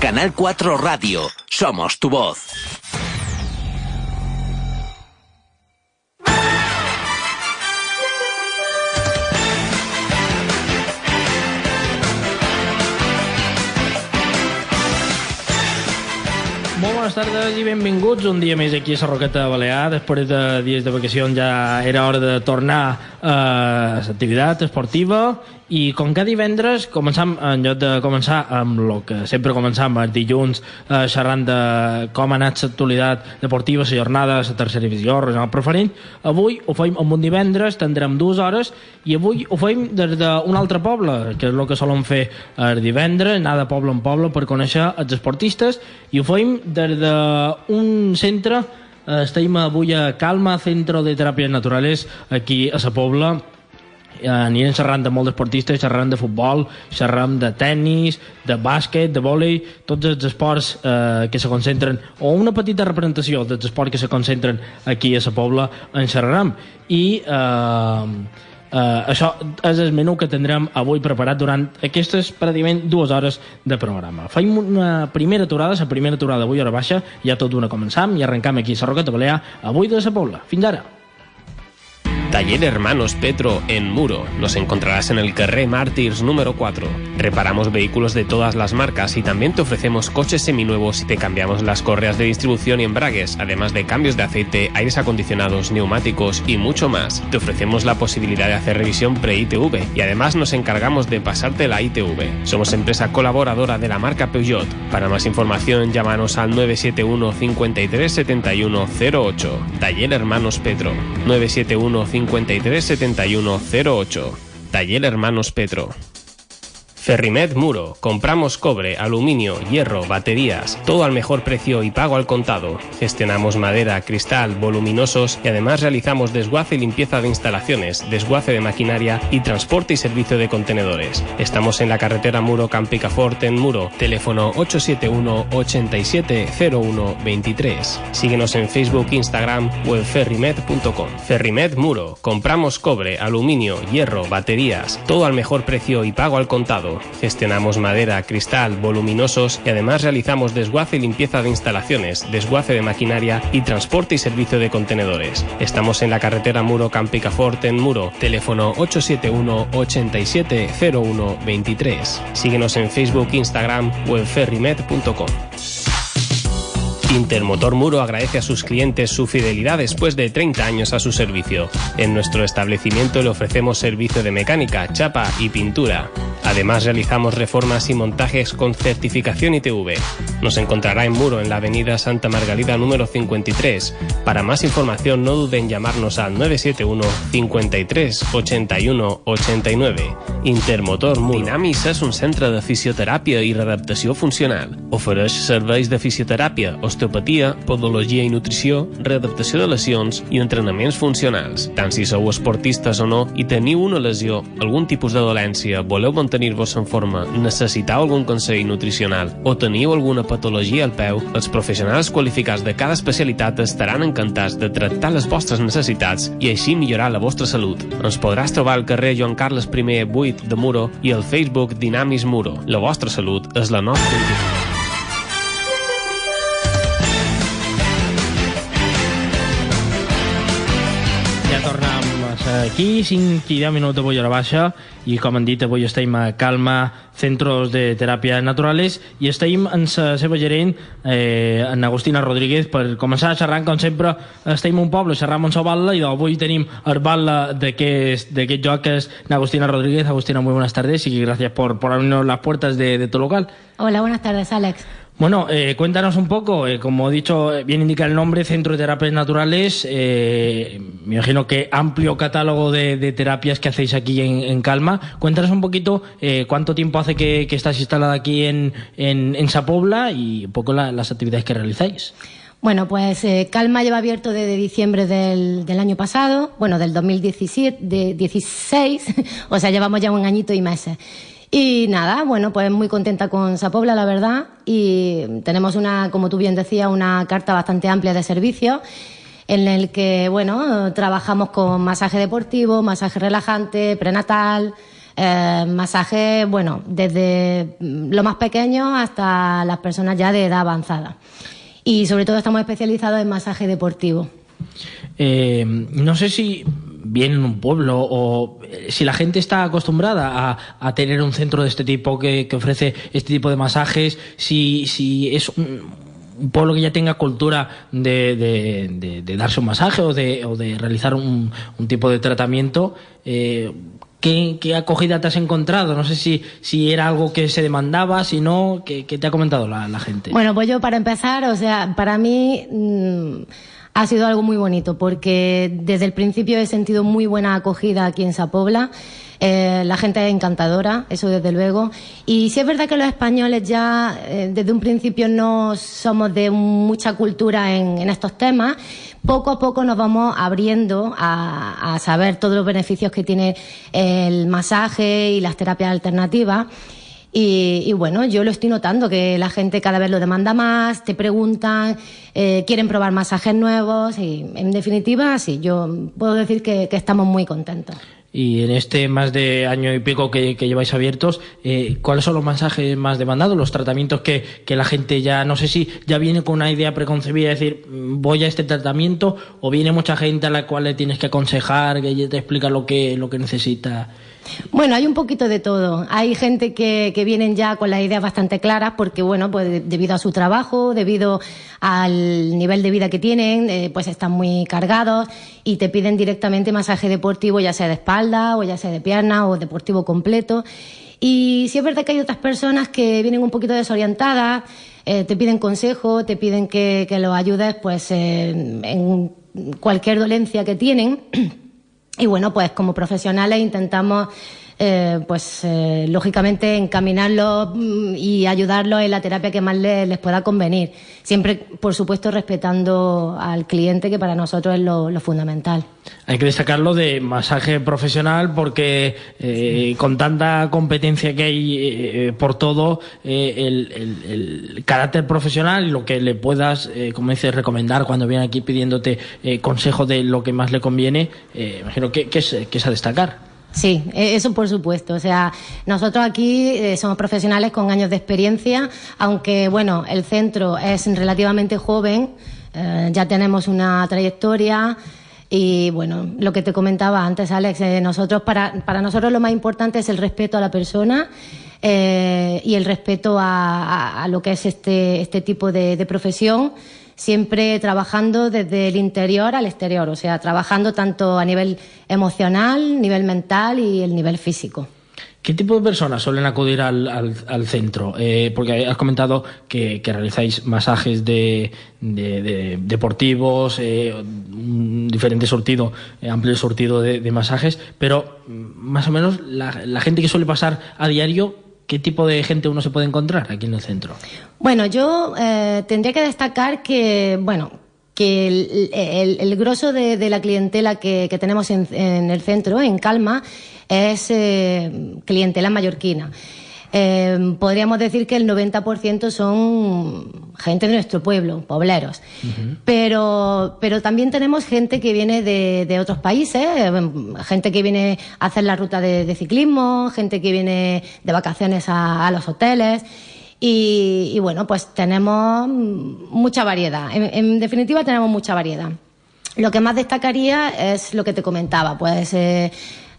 Canal 4 Radio. Somos tu voz. Molt bones tardes i benvinguts un dia més aquí a Sarroqueta Balear. Després de dies de vacació ja era hora de tornar a l'activitat esportiva i com cada divendres començam, en lloc de començar amb el que sempre començam els dilluns, xerrant de com ha anat l'actualitat deportiva, la jornada, la tercera divisió, regional preferent, avui ho fem amb un divendres, tindrem 2 hores i avui ho fem des d'un altre poble, que és el que solen fer el divendres, anar de poble en poble per conèixer els esportistes, i ho fem des d'un centre. Estem avui a Calma, Centro de Teràpies Naturales, aquí a la Pobla. Anirem xerrant de molts esportistes, xerrant de futbol, xerrant de tennis, de bàsquet, de vòlei, tots els esports que se concentren, o una petita representació dels esports que se concentren aquí a la Pobla, en xerrarem. I això és el menú que tindrem avui preparat durant aquestes pràcticament 2 hores de programa. Fem una primera aturada, la primera aturada avui a hora baixa, ja tot d'una començam i arrencam aquí a Sarroqueta Balear, avui de la Pobla. Fins ara. Taller Hermanos Petro en Muro. Nos encontrarás en el carrer Mártirs número 4. Reparamos vehículos de todas las marcas y también te ofrecemos coches seminuevos y te cambiamos las correas de distribución y embragues, además de cambios de aceite, aires acondicionados, neumáticos y mucho más. Te ofrecemos la posibilidad de hacer revisión pre-ITV y además nos encargamos de pasarte la ITV. Somos empresa colaboradora de la marca Peugeot. Para más información, llámanos al 971 53 71 08. Taller Hermanos Petro. 971 53 71 08. Taller Hermanos Petro. Ferrimet Muro. Compramos cobre, aluminio, hierro, baterías, todo al mejor precio y pago al contado. Gestionamos madera, cristal, voluminosos y además realizamos desguace y limpieza de instalaciones, desguace de maquinaria y transporte y servicio de contenedores. Estamos en la carretera Muro Campicafort en Muro. Teléfono 871 87 01 23. Síguenos en Facebook, Instagram o en ferrimet.com. Ferrimet Muro. Compramos cobre, aluminio, hierro, baterías, todo al mejor precio y pago al contado. Gestionamos madera, cristal, voluminosos y además realizamos desguace y limpieza de instalaciones, desguace de maquinaria y transporte y servicio de contenedores. Estamos en la carretera Muro Campicafort en Muro. Teléfono 871 87 01 23. Síguenos en Facebook, Instagram o en ferrimet.com. Intermotor Muro agradece a sus clientes su fidelidad después de 30 años a su servicio. En nuestro establecimiento le ofrecemos servicio de mecánica, chapa y pintura. Además realizamos reformas y montajes con certificación ITV. Nos encontrará en Muro en la avenida Santa Margalida número 53. Para más información no duden en llamarnos al 971 53 81 89. Intermotor Muro. Dinamis és un centre de fisioteràpia i readaptació funcional. Ofereix serveis de fisioteràpia, osteopatia, podologia i nutrició, readaptació de lesions i entrenaments funcionals. Tant si sou esportistes o no i teniu una lesió, algun tipus de dolència, voleu mantenir-vos en forma, necessiteu algun consell nutricional o teniu alguna patologia al peu, els professionals qualificats de cada especialitat estaran encantats de tractar les vostres necessitats i així millorar la vostra salut. Ens podràs trobar al carrer Joan Carles I 8 de Muro i al Facebook Dinamis Muro. La vostra salut és la nostra identitat. Aquí 5 i 10 minuts avui a la baixa i com han dit avui estem a Calma, Centros de Teràpies Naturales, i estem amb la seva gerent, en Agustina Rodríguez, per començar a xerrar. Com sempre estem un poble, xerram amb la batla, i avui tenim el batla d'aquest joc, que és Agustina Rodríguez. Agustina, muy buenas tardes y gracias por abrirnos las puertas de tu local. Hola, buenas tardes, Alex. Bueno, cuéntanos un poco, como he dicho, bien indica el nombre, Centro de Terapias Naturales. Me imagino que amplio catálogo de terapias que hacéis aquí en Calma. Cuéntanos un poquito cuánto tiempo hace que estás instalada aquí en Sa Pobla y un poco las actividades que realizáis. Bueno, pues Calma lleva abierto desde diciembre del año pasado, bueno, del 2016, o sea, llevamos ya un añito y meses. Y nada, bueno, pues muy contenta con Sa Pobla, la verdad, y tenemos como tú bien decías, una carta bastante amplia de servicios en el que, bueno, trabajamos con masaje deportivo, masaje relajante, prenatal, Masajes, bueno, desde lo más pequeño hasta las personas ya de edad avanzada. Y sobre todo estamos especializados en masaje deportivo. No sé si viene en un pueblo o si la gente está acostumbrada a tener un centro de este tipo que ofrece este tipo de masajes, si es un pueblo que ya tenga cultura de darse un masaje o de realizar un tipo de tratamiento. ¿Qué acogida te has encontrado? No sé si era algo que se demandaba, si no, ¿qué te ha comentado la gente? Bueno, pues yo para empezar, o sea, para mí ha sido algo muy bonito porque desde el principio he sentido muy buena acogida aquí en Sa Pobla. La gente es encantadora, eso desde luego. Y sí es verdad que los españoles ya desde un principio no somos de mucha cultura en estos temas. Poco a poco nos vamos abriendo a saber todos los beneficios que tiene el masaje y las terapias alternativas. Y bueno, yo lo estoy notando, que la gente cada vez lo demanda más, te preguntan, quieren probar masajes nuevos y en definitiva, sí, yo puedo decir que estamos muy contentos. Y en este más de año y pico que lleváis abiertos, ¿cuáles son los masajes más demandados? Los tratamientos que la gente ya, no sé si ya viene con una idea preconcebida de decir, voy a este tratamiento, o viene mucha gente a la cual le tienes que aconsejar, que ella te explica lo que necesita. Bueno, hay un poquito de todo. Hay gente que vienen ya con las ideas bastante claras porque, bueno, pues debido a su trabajo, debido al nivel de vida que tienen, pues están muy cargados y te piden directamente masaje deportivo, ya sea de espalda o ya sea de pierna o deportivo completo. Y sí es verdad que hay otras personas que vienen un poquito desorientadas, te piden consejo, te piden que los ayudes pues en cualquier dolencia que tienen. Y bueno, pues como profesionales intentamos, lógicamente encaminarlos y ayudarlos en la terapia que más les pueda convenir. Siempre, por supuesto, respetando al cliente, que para nosotros es lo fundamental. Hay que destacarlo de masaje profesional porque con tanta competencia que hay por todo, el carácter profesional y lo que le puedas, como dices, recomendar cuando viene aquí pidiéndote consejo de lo que más le conviene, imagino que es a destacar. Sí, eso por supuesto. O sea, nosotros aquí somos profesionales con años de experiencia, aunque, bueno, el centro es relativamente joven, ya tenemos una trayectoria. Y bueno, lo que te comentaba antes, Alex, para nosotros lo más importante es el respeto a la persona y el respeto a lo que es este tipo de profesión, siempre trabajando desde el interior al exterior, o sea, trabajando tanto a nivel emocional, nivel mental y el nivel físico. ¿Qué tipo de personas suelen acudir al centro? Porque has comentado que realizáis masajes de deportivos, un diferente surtido, amplio surtido de masajes, pero más o menos la gente que suele pasar a diario, ¿qué tipo de gente uno se puede encontrar aquí en el centro? Bueno, yo tendría que destacar que el grosso de la clientela que tenemos en el centro, en Calma, es clientela mallorquina. Podríamos decir que el 90% son gente de nuestro pueblo, pobleros. Uh-huh. Pero también tenemos gente que viene de otros países, gente que viene a hacer la ruta de ciclismo, gente que viene de vacaciones a los hoteles. Y bueno, pues tenemos mucha variedad. En definitiva, tenemos mucha variedad. Lo que más destacaría es lo que te comentaba, pues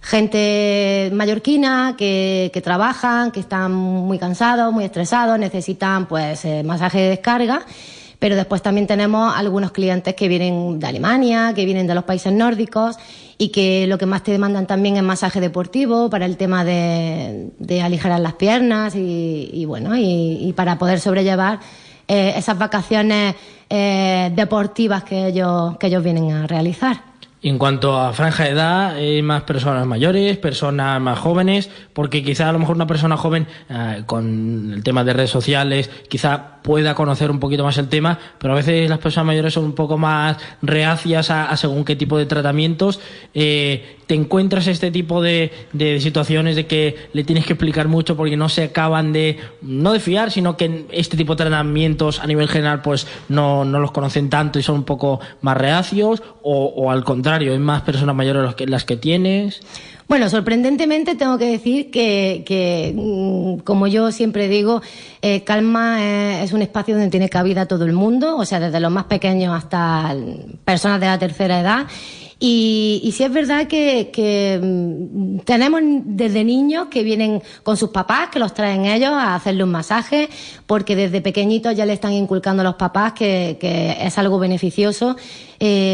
gente mallorquina que trabajan, que están muy cansados, muy estresados, necesitan pues masaje de descarga, pero después también tenemos algunos clientes que vienen de Alemania, que vienen de los países nórdicos y que lo que más te demandan también es masaje deportivo para el tema de aligerar las piernas y bueno, y para poder sobrellevar esas vacaciones deportivas que ellos vienen a realizar. Y en cuanto a franja de edad, hay más personas mayores, personas más jóvenes, porque quizá a lo mejor una persona joven con el tema de redes sociales quizá pueda conocer un poquito más el tema, pero a veces las personas mayores son un poco más reacias a según qué tipo de tratamientos. te encuentras este tipo de situaciones de que le tienes que explicar mucho porque no se acaban no de fiar, sino que este tipo de tratamientos a nivel general pues no los conocen tanto y son un poco más reacios, o al contrario, hay más personas mayores las que tienes? Bueno, sorprendentemente tengo que decir que como yo siempre digo, Calma es un espacio donde tiene cabida todo el mundo, o sea, desde los más pequeños hasta personas de la tercera edad. Y sí es verdad que tenemos desde niños que vienen con sus papás, que los traen ellos a hacerle un masaje, porque desde pequeñitos ya le están inculcando a los papás que es algo beneficioso,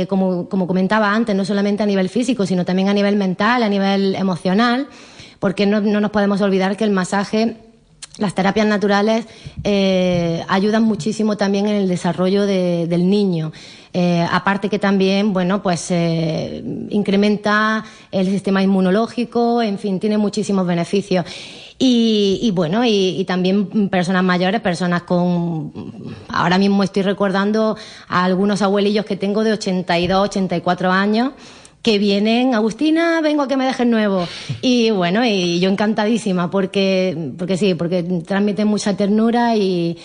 como comentaba antes, no solamente a nivel físico, sino también a nivel mental, a nivel emocional, porque no nos podemos olvidar que el masaje, las terapias naturales ayudan muchísimo también en el desarrollo del niño. Aparte que también, bueno, pues incrementa el sistema inmunológico, en fin, tiene muchísimos beneficios. Y bueno, y también personas mayores, personas con... Ahora mismo estoy recordando a algunos abuelillos que tengo de 82, 84 años, que vienen: Agustina, vengo a que me dejes nuevo. Y bueno, y yo encantadísima, porque transmiten mucha ternura y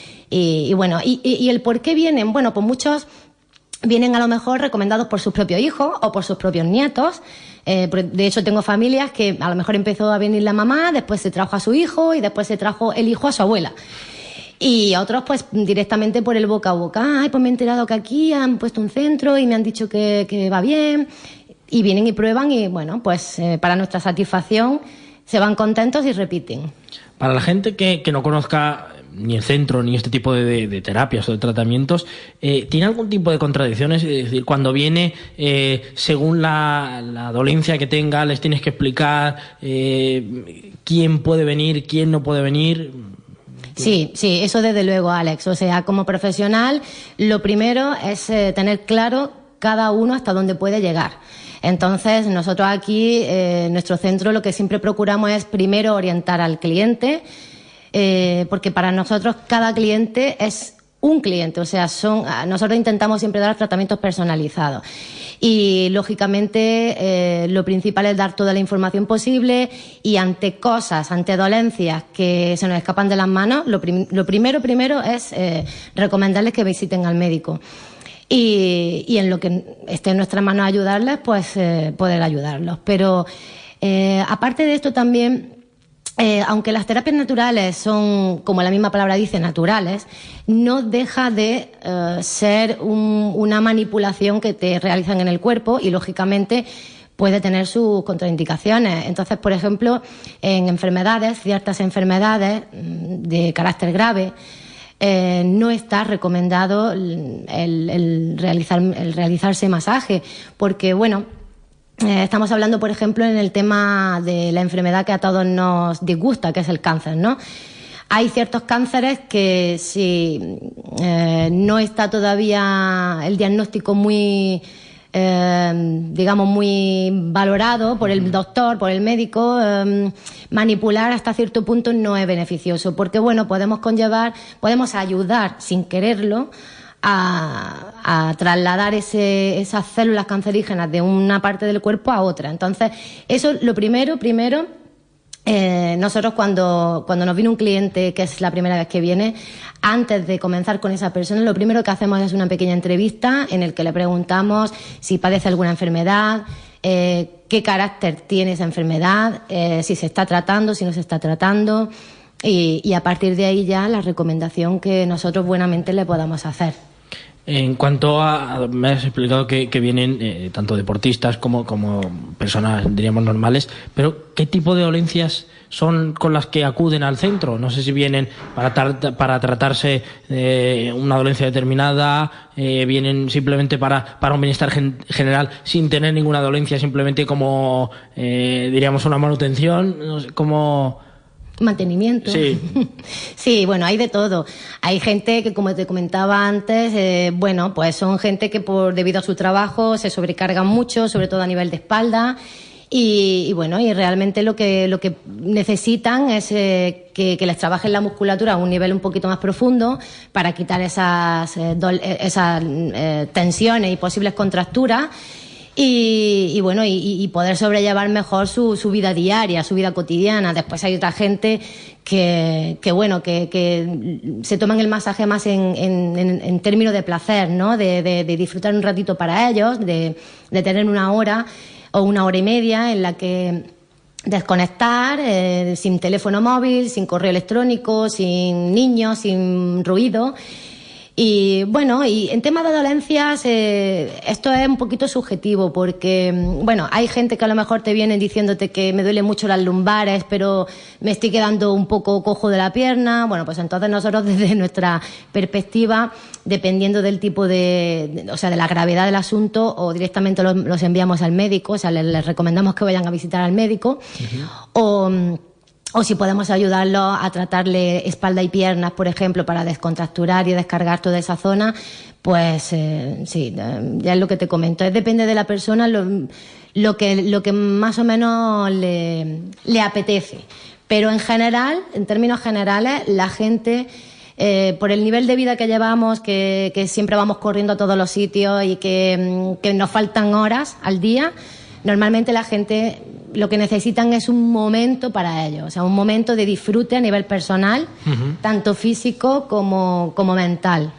bueno, y el por qué vienen, bueno, pues muchos vienen a lo mejor recomendados por sus propios hijos o por sus propios nietos. De hecho, tengo familias que a lo mejor empezó a venir la mamá, después se trajo a su hijo y después se trajo el hijo a su abuela. Y otros pues directamente por el boca a boca. Ay, pues me he enterado que aquí han puesto un centro y me han dicho que va bien. Y vienen y prueban y bueno, pues para nuestra satisfacción se van contentos y repiten. Para la gente que no conozca ni el centro ni este tipo de terapias o de tratamientos, ¿tiene algún tipo de contradicciones? Es decir, cuando viene, según la dolencia que tenga, les tienes que explicar quién puede venir, quién no puede venir. Sí, eso desde luego, Alex. O sea, como profesional, lo primero es tener claro cada uno hasta dónde puede llegar. Entonces, nosotros aquí, en nuestro centro, lo que siempre procuramos es primero orientar al cliente, porque para nosotros cada cliente es un cliente, o sea, nosotros intentamos siempre dar tratamientos personalizados. Y, lógicamente, lo principal es dar toda la información posible y ante dolencias que se nos escapan de las manos, lo primero es recomendarles que visiten al médico. Y en lo que esté en nuestras manos ayudarles, pues poder ayudarlos. Pero aparte de esto también, aunque las terapias naturales son, como la misma palabra dice, naturales, no deja de ser una manipulación que te realizan en el cuerpo y, lógicamente, puede tener sus contraindicaciones. Entonces, por ejemplo, en ciertas enfermedades de carácter grave, no está recomendado el realizarse masaje, porque, bueno, estamos hablando, por ejemplo, en el tema de la enfermedad que a todos nos disgusta, que es el cáncer, ¿no? Hay ciertos cánceres que si no está todavía el diagnóstico muy valorado por el doctor, por el médico, manipular hasta cierto punto no es beneficioso, porque bueno, podemos ayudar sin quererlo a trasladar esas células cancerígenas de una parte del cuerpo a otra. Entonces, eso lo primero, nosotros cuando nos viene un cliente, que es la primera vez que viene, antes de comenzar con esa persona, lo primero que hacemos es una pequeña entrevista en el que le preguntamos si padece alguna enfermedad, qué carácter tiene esa enfermedad, si se está tratando, si no se está tratando, y a partir de ahí ya la recomendación que nosotros buenamente le podamos hacer. En cuanto me has explicado que vienen tanto deportistas como personas, diríamos, normales, pero ¿qué tipo de dolencias son con las que acuden al centro? No sé si vienen para tratarse una dolencia determinada, vienen simplemente para un bienestar general sin tener ninguna dolencia, simplemente como, diríamos, una manutención, no sé, como... Mantenimiento. Sí. Sí, bueno, hay de todo. Hay gente que, como te comentaba antes, pues son gente que debido a su trabajo se sobrecargan mucho, sobre todo a nivel de espalda. Y realmente lo que necesitan es que les trabajen la musculatura a un nivel un poquito más profundo para quitar esas tensiones y posibles contracturas. y bueno, y poder sobrellevar mejor su vida diaria, su vida cotidiana. Después hay otra gente que se toman el masaje más en términos de placer, ¿no? De disfrutar un ratito para ellos, de tener una hora o una hora y media en la que desconectar, sin teléfono móvil, sin correo electrónico, sin niños, sin ruido. Y bueno, y en temas de dolencias, esto es un poquito subjetivo porque, bueno, hay gente que a lo mejor te viene diciéndote que me duelen mucho las lumbares, pero me estoy quedando un poco cojo de la pierna. Bueno, pues entonces nosotros desde nuestra perspectiva, dependiendo del tipo de la gravedad del asunto, o directamente los enviamos al médico, o sea, les recomendamos que vayan a visitar al médico, o si podemos ayudarlos a tratarle espalda y piernas, por ejemplo, para descontracturar y descargar toda esa zona, pues sí, ya es lo que te comento. Depende de la persona lo que más o menos le apetece. Pero en general, en términos generales, la gente, por el nivel de vida que llevamos, que siempre vamos corriendo a todos los sitios y que nos faltan horas al día, normalmente la gente lo que necesitan es un momento para ellos, o sea, un momento de disfrute a nivel personal, tanto físico como mental.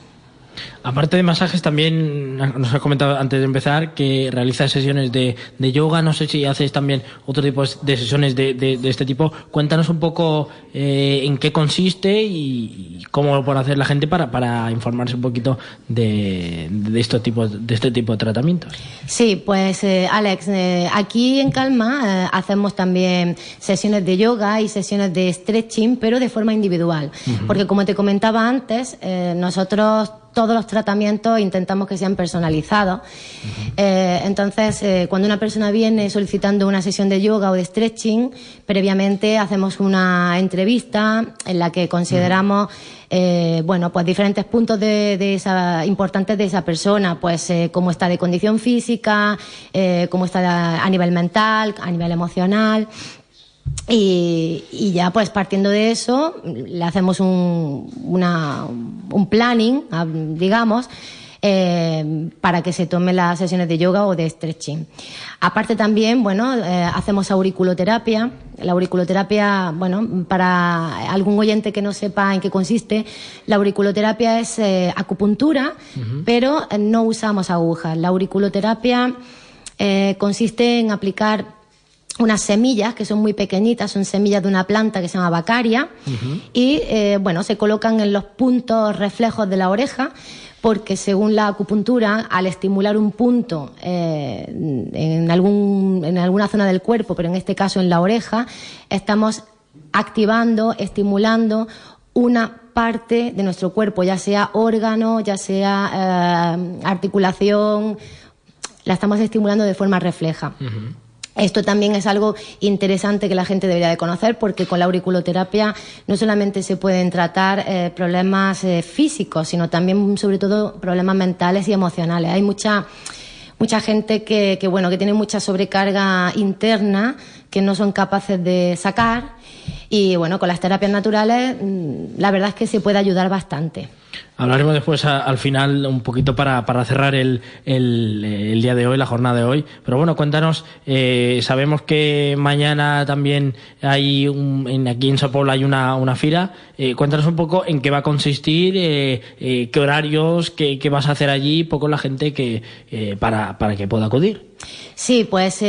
Aparte de masajes, también nos has comentado antes de empezar que realizas sesiones de yoga. No sé si haces también otro tipo de sesiones de este tipo. Cuéntanos un poco en qué consiste y cómo lo puede hacer la gente para informarse un poquito de este tipo de tratamientos. Sí, pues Alex, aquí en Calma hacemos también sesiones de yoga y sesiones de stretching, pero de forma individual. Porque como te comentaba antes, nosotros todos los tratamientos intentamos que sean personalizados. Entonces, cuando una persona viene solicitando una sesión de yoga o de stretching, previamente hacemos una entrevista en la que consideramos pues diferentes puntos importantes de esa persona, pues cómo está de condición física, cómo está a nivel mental, a nivel emocional. Y ya pues partiendo de eso le hacemos un planning, digamos, para que se tomen las sesiones de yoga o de stretching. Aparte también, hacemos auriculoterapia. La auriculoterapia, para algún oyente que no sepa en qué consiste, la auriculoterapia es acupuntura, pero no usamos agujas. La auriculoterapia consiste en aplicar unas semillas que son muy pequeñitas, son semillas de una planta que se llama Bacaria, y se colocan en los puntos reflejos de la oreja, porque según la acupuntura, al estimular un punto en alguna zona del cuerpo, pero en este caso en la oreja, estamos activando, estimulando una parte de nuestro cuerpo, ya sea órgano, ya sea articulación, la estamos estimulando de forma refleja. Esto también es algo interesante que la gente debería de conocer, porque con la auriculoterapia no solamente se pueden tratar problemas físicos, sino también, sobre todo, problemas mentales y emocionales. Hay mucha gente que tiene mucha sobrecarga interna que no son capaces de sacar, y con las terapias naturales la verdad es que se puede ayudar bastante. Hablaremos después al final un poquito para cerrar el día de hoy, la jornada de hoy. Pero cuéntanos, sabemos que mañana también hay aquí en Sa Pobla hay una fira. Cuéntanos un poco en qué va a consistir, qué horarios, qué vas a hacer allí, poco la gente para que pueda acudir. Sí, pues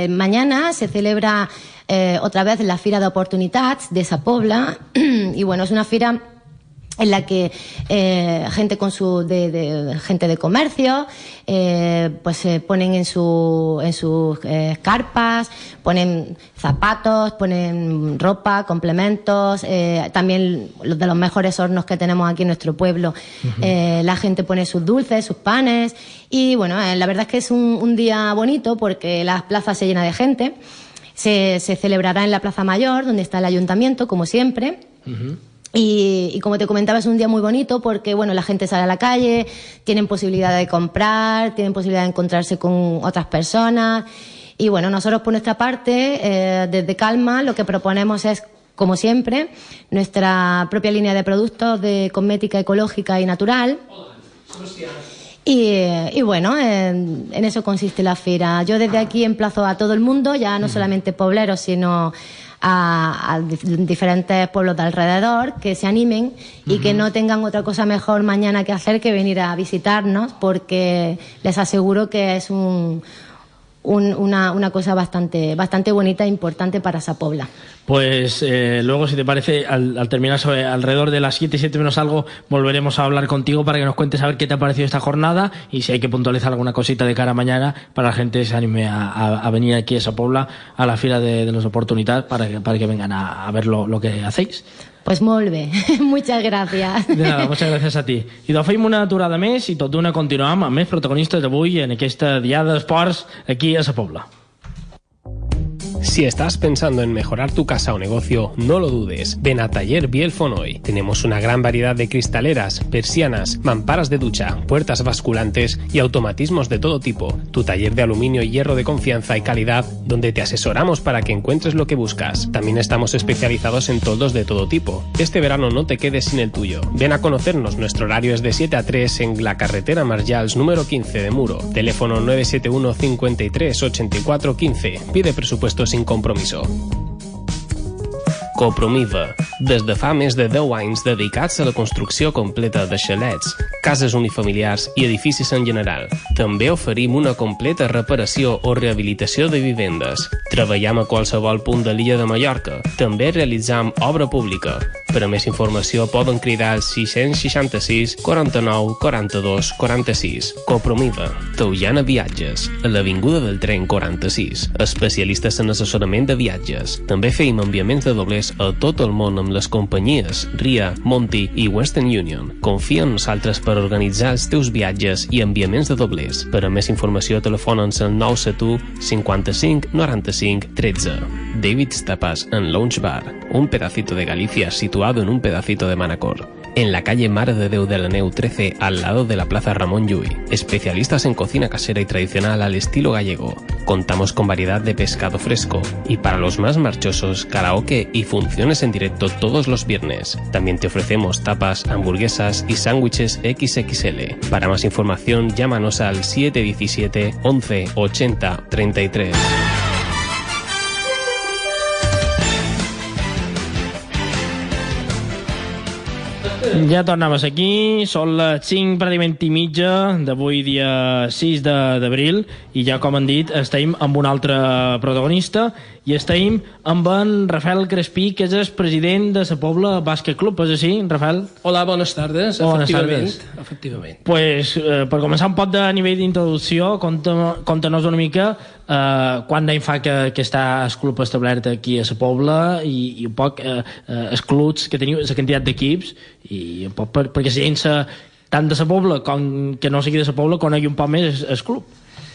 mañana se celebra otra vez la Fira de Oportunitats de Sa Pobla y es una fira en la que gente gente de comercio ponen en sus carpas, ponen zapatos, ponen ropa, complementos, también de los mejores hornos que tenemos aquí en nuestro pueblo. La gente pone sus dulces, sus panes, y la verdad es que es un día bonito porque la plaza se llena de gente. Se celebrará en la Plaza Mayor, donde está el ayuntamiento, como siempre. Y como te comentaba, es un día muy bonito porque la gente sale a la calle, tienen posibilidad de comprar, tienen posibilidad de encontrarse con otras personas. Y nosotros por nuestra parte, desde Calma, lo que proponemos es, como siempre, nuestra propia línea de productos de cosmética ecológica y natural. Y bueno, en eso consiste la feria. Yo desde aquí emplazo a todo el mundo, ya no solamente pobleros, sino a diferentes pueblos de alrededor, que se animen y que no tengan otra cosa mejor mañana que hacer que venir a visitarnos, porque les aseguro que es una cosa bastante bonita e importante para esa pobla. Pues luego, si te parece, al terminar alrededor de las 7 menos algo, volveremos a hablar contigo para que nos cuentes a ver qué te ha parecido esta jornada y si hay que puntualizar alguna cosita de cara a mañana para la gente se anime a venir aquí a esa pobla, a la Fira de les Oportunitats, para que vengan a ver lo que hacéis. Pues molt bé, muchas gracias. De nada, muchas gracias a ti. I doncs fem una aturada més i tot d'una continuam amb més protagonistes d'avui en aquesta diada d'esports aquí a sa Pobla. Si estás pensando en mejorar tu casa o negocio, no lo dudes. Ven a Taller Biel Fonoy. Tenemos una gran variedad de cristaleras, persianas, mamparas de ducha, puertas basculantes y automatismos de todo tipo. Tu taller de aluminio y hierro de confianza y calidad, donde te asesoramos para que encuentres lo que buscas. También estamos especializados en toldos de todo tipo. Este verano no te quedes sin el tuyo. Ven a conocernos. Nuestro horario es de 7 a 3 en la carretera Marjals número 15 de Muro. Teléfono 971 53 84 15. Pide presupuesto sin compromiso. Copromiva. Des de fa més de 10 anys dedicats a la construcció completa de xalets, cases unifamiliars i edificis en general. També oferim una completa reparació o rehabilitació de vivendes. Treballem a qualsevol punt de l'illa de Mallorca. També realitzam obra pública. Per a més informació poden cridar al 666 49 42 46. Copromiva. Teullana Viatges, a l'Avinguda del Tren 46. Especialistes en assessorament de viatges. També feim enviaments de doblers a tot el món amb les companyies RIA, Monti i Western Union. Confia en nosaltres per organitzar els teus viatges i enviaments de doblers. Per a més informació telefona'ns al 971 55 95 13. David's Tapas and Lounge Bar, un pedacito de Galicia situado en un pedacito de Manacor. En la calle Mare de Déu de la Neu 13, al lado de la Plaza Ramón Llull. Especialistas en cocina casera y tradicional al estilo gallego. Contamos con variedad de pescado fresco. Y para los más marchosos, karaoke y funciones en directo todos los viernes. También te ofrecemos tapas, hamburguesas y sándwiches XXL. Para más información, llámanos al 717 11 80 33. Ja tornaves aquí, són les 5 pràcticament i mitja d'avui dia 6 d'abril i ja com han dit estem amb un altre protagonista i estem amb en Rafael Crespí, que és el president de la Pobla Bàsquet Club, és així, Rafael? Hola, bones tardes, efectivament. Pues, per començar un poc de nivell d'introducció, conta-nos una mica quant d'any fa que està el club establert aquí a la Pobla i un poc els clubs que teniu, la quantitat d'equips i un poc perquè la gent tant de la Pobla com que no sigui de la Pobla conegui un poc més el club.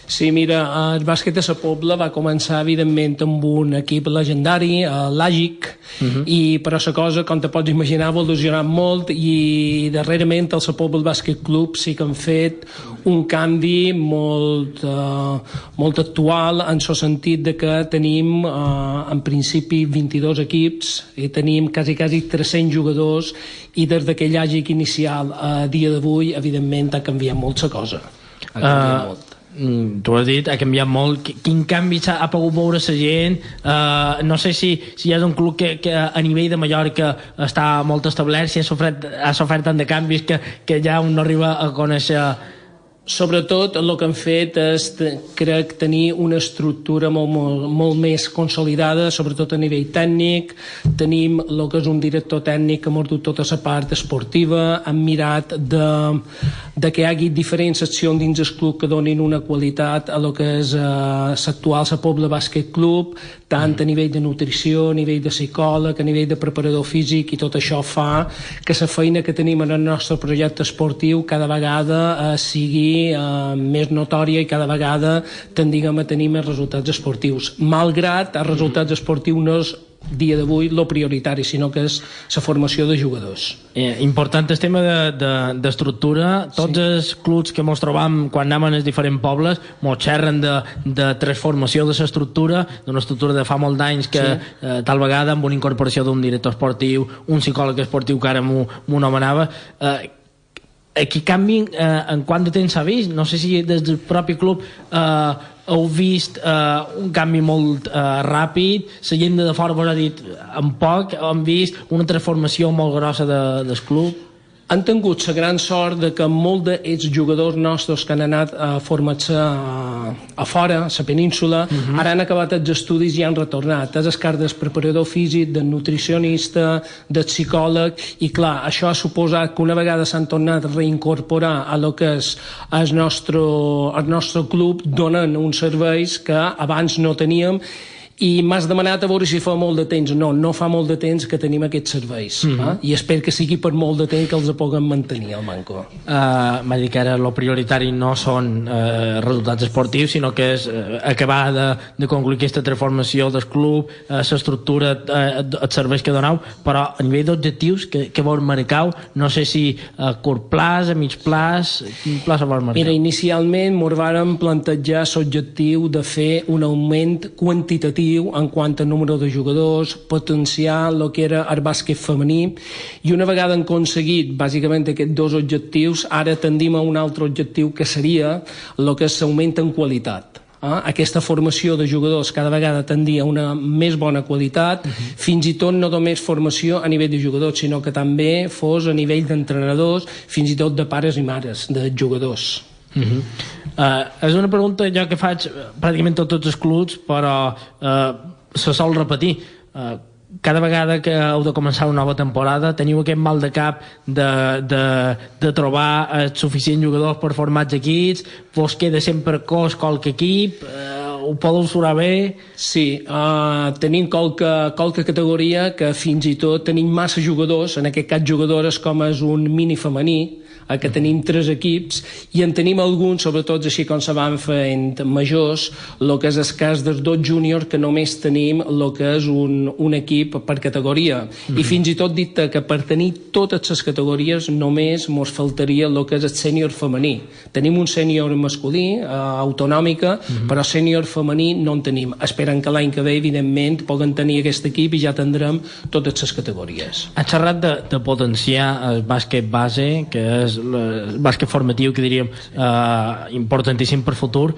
Sí, mira, el bàsquet de la Pobla va començar evidentment amb un equip legendari, l'Àgic, i però la cosa, com te pots imaginar, ha evolucionat molt i darrerament al la Pobla Bàsquet Club sí que han fet un canvi molt actual en el sentit de que tenim en principi 22 equips i tenim quasi 300 jugadors i des d'aquell Àgic inicial a dia d'avui evidentment ha canviat molt la cosa. Ha canviat molt. Tu has dit, ha canviat molt. Quin canvi ha pogut veure la gent? No sé si és un club que a nivell de Mallorca està molt establert, si ha sofert tant de canvis que ja un no arriba a conèixer. Sobretot el que han fet és, crec, tenir una estructura molt més consolidada, sobretot a nivell tècnic. Tenim el que és un director tècnic que ha mordut tota la part esportiva, hem mirat de que hi hagi diferents seccions dins el club que donin una qualitat a lo que és l'actual la Pobla Bàsquet Club, tant a nivell de nutrició, a nivell de psicòleg, a nivell de preparador físic, i tot això fa que la feina que tenim en el nostre projecte esportiu cada vegada sigui més notòria i cada vegada tendim a tenir més resultats esportius, malgrat els resultats esportius no és dia d'avui lo prioritari, sinó que és la formació de jugadors. Important el tema d'estructura. Tots els clubs que ens trobam quan anem als diferents pobles ens xerren de transformació de l'estructura, d'una estructura de fa molt d'anys que tal vegada amb una incorporació d'un director esportiu, un psicòleg esportiu que ara m'ho nomenava. Aquí canvi en quant de temps s'ha vist? No sé si des del propi club heu vist un canvi molt ràpid, la gent de fora vos ha dit en poc, hem vist una transformació molt grossa del club. Han tingut la gran sort de que molts dels jugadors nostres que han anat a formar-se a fora, a la península, ara han acabat els estudis i han retornat. És el cas del preparador físic, del nutricionista, del psicòleg, i clar, això ha suposat que una vegada s'han tornat a reincorporar a lo que és el nostre club, donen uns serveis que abans no teníem. I m'has demanat a veure si fa molt de temps. No fa molt de temps que tenim aquests serveis, i espero que sigui per molt de temps que els puguem mantenir al Manco. M'ha dit que ara el prioritari no són resultats esportius, sinó que és acabar de concluir aquesta transformació del club, l'estructura, els serveis que doneu, però a nivell d'objectius que vos marcau, no sé si a curt plaç, a mig plaç, quin plaç vos marcau? Mira, inicialment ens vàrem plantejar l'objectiu de fer un augment quantitatiu en quant a número de jugadors, potenciar el que era el bàsquet femení, i una vegada han aconseguit bàsicament aquests dos objectius, ara tendim a un altre objectiu que seria el que s'augmenta en qualitat. Aquesta formació de jugadors cada vegada tendia a una més bona qualitat, fins i tot no només formació a nivell de jugadors, sinó que també fos a nivell d'entrenadors, fins i tot de pares i mares, de jugadors. És una pregunta jo que faig pràcticament a tots els clubs, però se sol repetir. Cada vegada que heu de començar una nova temporada teniu aquest mal de cap de trobar suficients jugadors per formar els equips, vos queda sempre cos qualque equip, ho podeu surar bé? Sí, tenim qualque categoria que fins i tot tenim massa jugadors, en aquest cas jugadores com és un mini femení, que tenim 3 equips, i en tenim alguns, sobretot així com se van fent majors, el que és el cas dels 2 júniors, que només tenim el que és un equip per categoria. I fins i tot dit que per tenir totes les categories només ens faltaria el que és el sènior femení. Tenim un sènior masculí, autonòmica, però sènior femení no en tenim. Esperem que l'any que ve, evidentment, puguen tenir aquest equip i ja tindrem totes les categories. Has xerrat de potenciar el bàsquet base, que és el bàsquet formatiu, que diríem importantíssim per futur.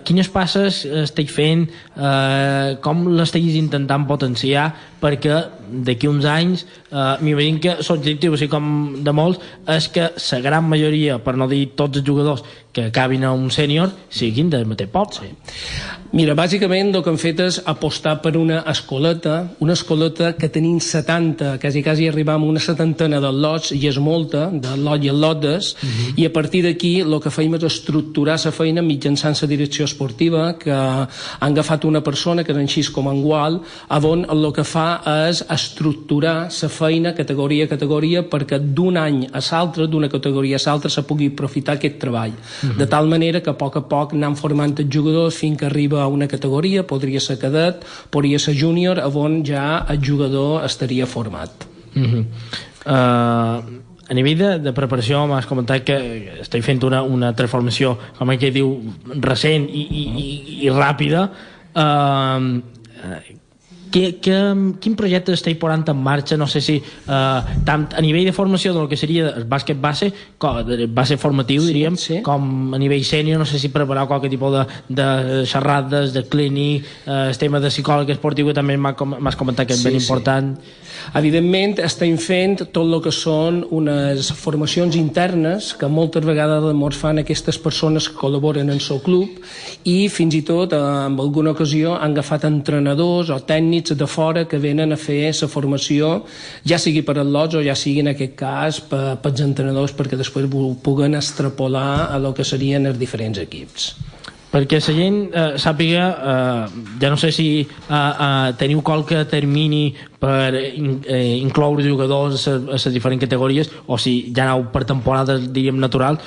Quines passes esteu fent, com l'esteu intentant potenciar perquè d'aquí uns anys m'imagino que l'objectiu, així com de molts, és que la gran majoria, per no dir tots els jugadors que acabin a un sènior, siguin del mateix poble. Sí. Mira, bàsicament el que hem fet és apostar per una escoleta que tenim 70, quasi arribam a una 70 de lots, i és molta, de lot i lotes, i a partir d'aquí el que feim és estructurar la feina mitjançant la direcció esportiva, que han agafat una persona que és així com en Gual, on el que fa és estructurar la feina categoria a categoria perquè d'un any a l'altre, d'una categoria a l'altra, se pugui aprofitar aquest treball. De tal manera que a poc anem formant els jugadors fins que arriba a una categoria, podria ser cadet, podria ser júnior, on ja el jugador estaria format. A nivell de preparació m'has comentat que esteu fent una transformació, com que diu, recent i ràpida. Quin projecte esteu posant en marxa? No sé si tant a nivell de formació del que seria el bàsquet base formatiu, diríem, com a nivell sènior, no sé si preparar qualque tipus de xerrades, de clínic, el tema de psicòleg esportiu, que també m'has comentat que és ben important. Evidentment estem fent tot el que són unes formacions internes que moltes vegades ens fan aquestes persones que col·laboren en el seu club, i fins i tot en alguna ocasió han agafat entrenadors o tècnics de fora que venen a fer la formació, ja sigui per al·lots o ja sigui en aquest cas pels entrenadors, perquè després ho puguen extrapolar a lo que serien els diferents equips. Perquè la gent sàpiga, ja no sé si teniu qualque termini per incloure jugadors a les diferents categories, o si ja aneu per temporades, diríem, natural,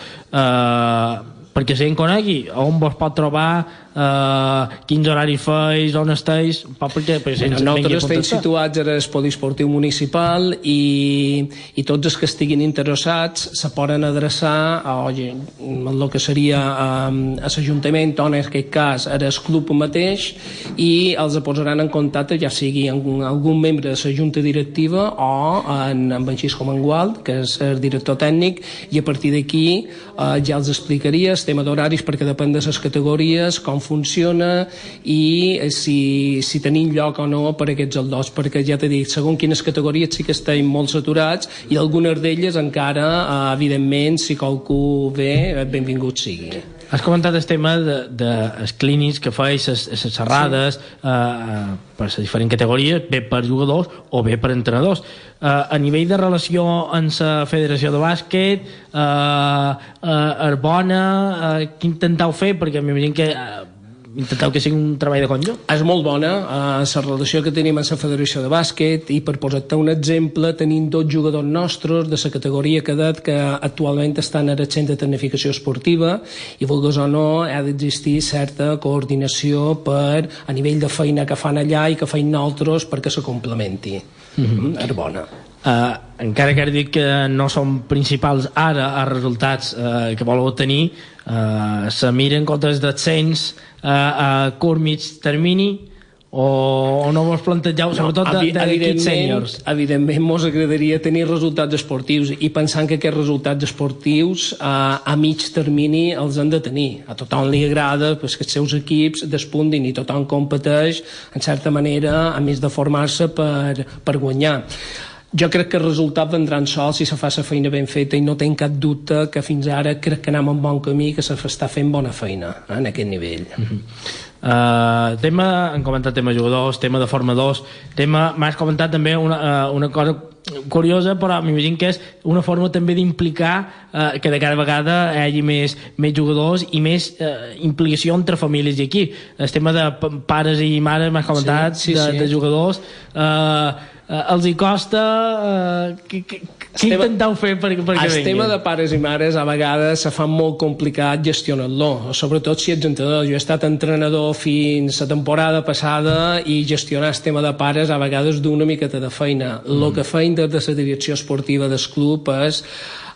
perquè la gent conegui on vos pot trobar, quins horaris feis, on esteu, perquè nosaltres estem situats al poliesportiu municipal i tots els que estiguin interessats se poden adreçar a el que seria a l'Ajuntament o en aquest cas al club mateix i els posaran en contacte ja sigui amb algun membre de la junta directiva o amb en Xisco Mangual, que és el director tècnic, i a partir d'aquí ja els explicaria el tema d'horaris perquè depèn de les categories, com funciona i si tenim lloc o no per aquests aldors, perquè ja t'he dit, segons quines categories sí que estem molt saturats i algunes d'elles encara, evidentment, si qualcú ve, benvingut sigui. Has comentat el tema dels clínics que feis, les xerrades, per les diferents categories, bé per jugadors o bé per entrenadors. A nivell de relació amb la Federació de Bàsquet, és bona, què intenteu fer? Perquè m'imagino que intenteu que sigui un treball de conjunt. És molt bona la relació que tenim amb la Federació de Bàsquet i per posar-te un exemple tenim 2 jugadors nostres de la categoria cadet que actualment estan al centre de tecnificació esportiva i vulguis o no ha d'existir certa coordinació a nivell de feina que fan allà i que feim nosaltres perquè se complementi. És bona. Encara que ara dic que no són principals ara els resultats que voleu obtenir, se miren comptes d'ascens a curt mig termini o no vos plantegeu, sobretot d'equips sèniors? Evidentment mos agradaria tenir resultats esportius i pensant que aquests resultats esportius a mig termini els han de tenir. A tothom li agrada que els seus equips despuntin i tothom competeix en certa manera, a més de formar-se per guanyar. Jo crec que els resultats vendran sols si se fa la feina ben feta i no tinc cap dubte que fins ara crec que anem en bon camí, que s'està fent bona feina en aquest nivell. Hem comentat tema jugadors, tema de formadors, m'has comentat també una cosa curiosa, però m'imagino que és una forma també d'implicar que de cada vegada hi hagi més jugadors i més implicació entre famílies i aquí. El tema de pares i mares, m'has comentat, de jugadors, els hi costa què intenteu fer perquè vinguin? El tema de pares i mares a vegades se fa molt complicat gestionar-lo, sobretot si ets entrenador. Jo he estat entrenador fins la temporada passada i gestionar el tema de pares a vegades d'una miqueta de feina. El que feim des de la direcció esportiva del club és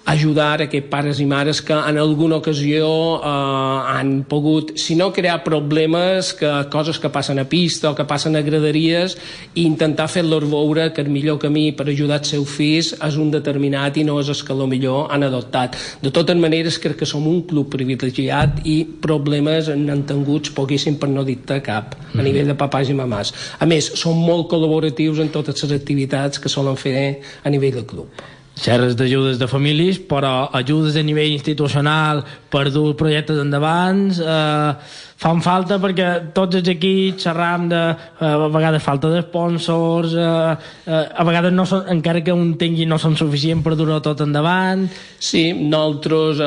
ajudar a aquests pares i mares que en alguna ocasió han pogut, si no crear problemes, coses que passen a pista o que passen a graderies, i intentar fer-los veure que el millor camí per ajudar els seus fills és un determinat i no és el que millor han adoptat. De totes maneres, crec que som un club privilegiat i problemes n'han tinguts poquíssim, per no dir-te cap, a nivell de papàs i mamàs. A més, som molt col·laboratius en totes les activitats que solen fer a nivell del club. Xerres d'ajudes de famílies, però ajudes a nivell institucional per dur projectes endavant fan falta, perquè tots els equips xerram de a vegades falta d'esponsors, a vegades no són, encara que un tingui no són suficients per dur-ho tot endavant. Sí, nosaltres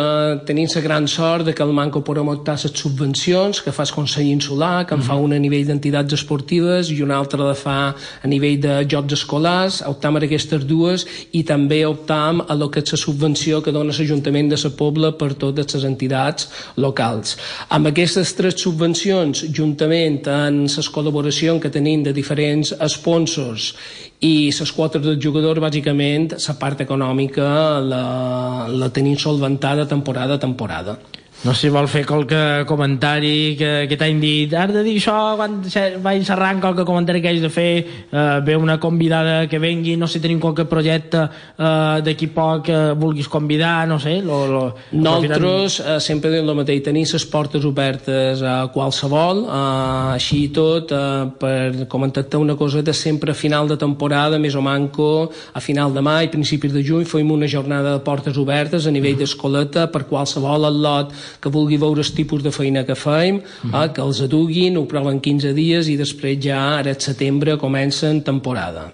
tenim la gran sort de que el Manco podem optar les subvencions que fa el Consell Insular, que en fa una a nivell d'entitats esportives i una altra la fa a nivell de jocs escolars. Optam a aquestes dues i també optam a lo que és la subvenció que dona l'Ajuntament de la Pobla per totes les entitats locals. Amb aquestes 3 subvencions, juntament amb les col·laboracions que tenim de diferents sponsors i les quotes del jugador, bàsicament la part econòmica la tenim solventada temporada a temporada. No sé si vol fer qualque comentari que t'han dit, has de dir això quan vaig xerrant, qualque comentari que hagis de fer, ve una convidada que vengui, no sé, tenim qualque projecte d'aquí poc que vulguis convidar, no sé. Nosaltres sempre diem el mateix, tenim les portes obertes a qualsevol, així i tot, per comentar-te una coseta, sempre a final de temporada, més o manco, a final de maig, principis de juny, fem una jornada de portes obertes a nivell d'escoleta per qualsevol atlot que vulgui veure el tipus de feina que fem, que els aduguin, ho proven 15 dies i després ja ara al setembre comencen temporada.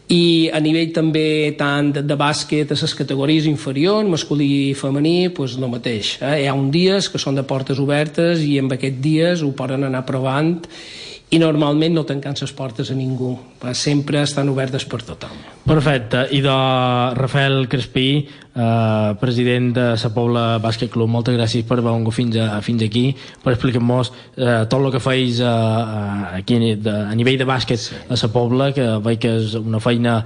I a nivell també tant de bàsquet a les categories inferiors, masculí i femení, doncs el mateix. Hi ha uns dies que són de portes obertes i en aquests dies ho poden anar provant i normalment no tancant les portes a ningú, sempre estan obertes per tothom. Perfecte, i de Rafael Crespí, president de la Pobla Bàsquet Club, moltes gràcies per haver vingut fins aquí, per explicar-nos tot el que feis aquí a nivell de bàsquet a la Pobla, que veig que és una feina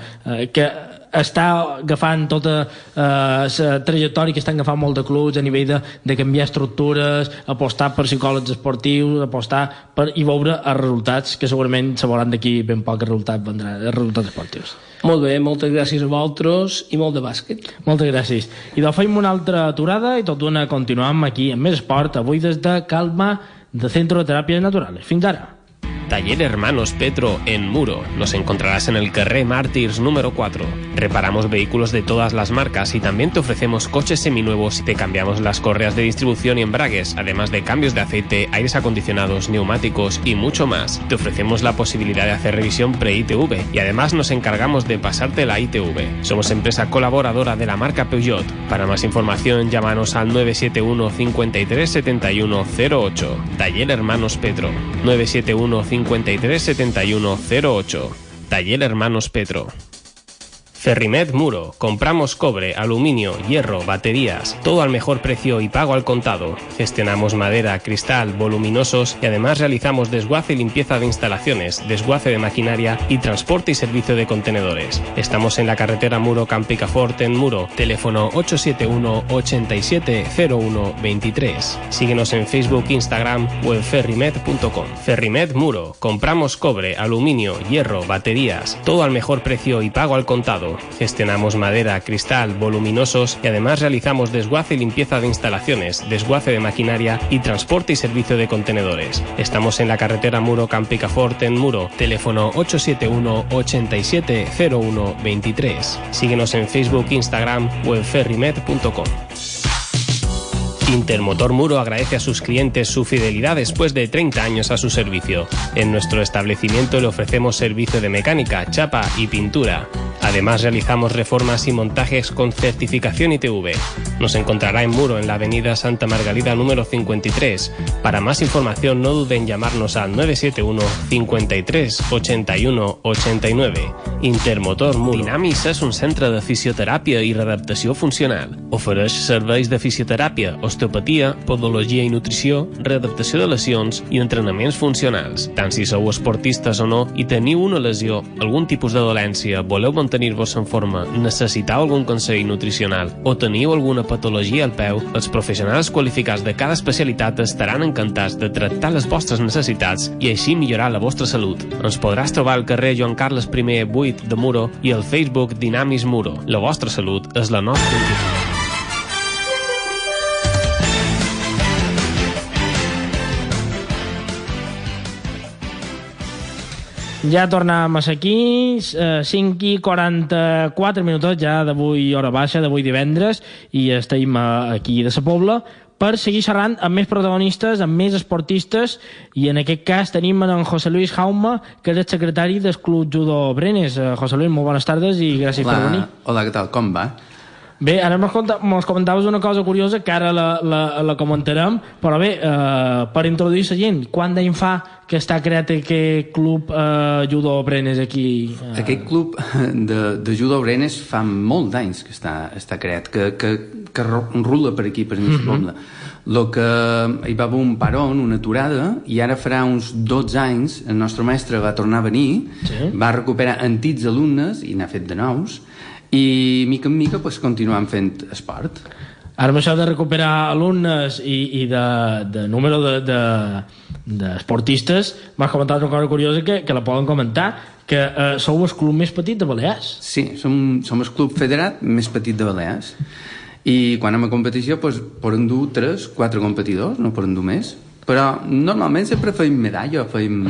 que està agafant tota la trajectòria que estan agafant molt de clubs a nivell de canviar estructures, apostar per psicòlegs esportius, apostar per i veure els resultats, que segurament se veuran d'aquí ben poc resultats esportius. Molt bé, moltes gràcies a vosaltres i molt de bàsquet. Moltes gràcies. I doncs fem una altra aturada i tot d'una continuem aquí amb més esport, avui des de Calma, de Centro de Terapias Naturales. Fins ara. Taller Hermanos Petro en Muro. Nos encontrarás en el carrer Mártirs número 4. Reparamos vehículos de todas las marcas y también te ofrecemos coches seminuevos y te cambiamos las correas de distribución y embragues, además de cambios de aceite, aires acondicionados, neumáticos y mucho más. Te ofrecemos la posibilidad de hacer revisión pre-ITV y además nos encargamos de pasarte la ITV. Somos empresa colaboradora de la marca Peugeot. Para más información, llámanos al 971 53 71 08. Taller Hermanos Petro. 971 53 71 08. Taller Hermanos Petro. Ferrimet Muro. Compramos cobre, aluminio, hierro, baterías, todo al mejor precio y pago al contado. Gestionamos madera, cristal, voluminosos y además realizamos desguace y limpieza de instalaciones, desguace de maquinaria y transporte y servicio de contenedores. Estamos en la carretera Muro Campicafort en Muro. Teléfono 871 87 01 23. Síguenos en Facebook, Instagram o en ferrimet.com. Ferrimet Muro. Compramos cobre, aluminio, hierro, baterías, todo al mejor precio y pago al contado. Gestionamos madera, cristal, voluminosos y además realizamos desguace y limpieza de instalaciones, desguace de maquinaria y transporte y servicio de contenedores. Estamos en la carretera Muro Campicafort en Muro. Teléfono 871 87 01 23. Síguenos en Facebook, Instagram o en ferrimet.com. Intermotor Muro agradece a sus clientes su fidelidad después de 30 años a su servicio. En nuestro establecimiento le ofrecemos servicio de mecánica, chapa y pintura. Además realizamos reformas y montajes con certificación ITV. Nos encontrará en Muro en la avenida Santa Margalida número 53. Para más información no duden en llamarnos al 971 53 81 89. Intermotor Muro. Dinamis és un centre de fisioteràpia i readaptació funcional. Ofereix serveis de fisioteràpia, osteopatia, podologia i nutrició, readaptació de lesions i entrenaments funcionals. Tant si sou esportistes o no i teniu una lesió, algun tipus de dolència, voleu mantenir-vos en forma, necessiteu algun consell nutricional o teniu alguna patologia al peu, els professionals qualificats de cada especialitat estaran encantats de tractar les vostres necessitats i així millorar la vostra salut. Ens podràs trobar al carrer Joan Carles I 8 de Muro i al Facebook Dinamis Muro. La vostra salut és la nostra identitat. Ja tornem aquí, 5:44 minuts ja d'avui hora baixa, d'avui divendres, i estem aquí de la Pobla per seguir xerrant amb més protagonistes, amb més esportistes, i en aquest cas tenim en José Luis Jaume, que és el secretari del Club Judo Brenes. José Luis, molt bones tardes i gràcies per venir. Hola, què tal? Com va? Bé, ara mos comentaves una cosa curiosa que ara la comentarem, però bé, per introduir la gent, quant d'any fa que està creat aquest club Judo Brenes aquí? Aquest club de Judo Brenes fa molt d'anys que està creat, que rula per aquí, per mi, poble. Lo que hi va haver un parón, una aturada, i ara farà uns 12 anys el nostre mestre va tornar a venir, va recuperar antics alumnes i n'ha fet de nous, i mica en mica continuem fent esport. Ara amb això de recuperar alumnes i de número d'esportistes, m'has comentat una cosa curiosa que la poden comentar, que sou el club més petit de Balears. Sí, som el club federat més petit de Balears, i quan anem a competició poden dur 3-4 competidors, no poden dur més, però normalment sempre feim medalla, feim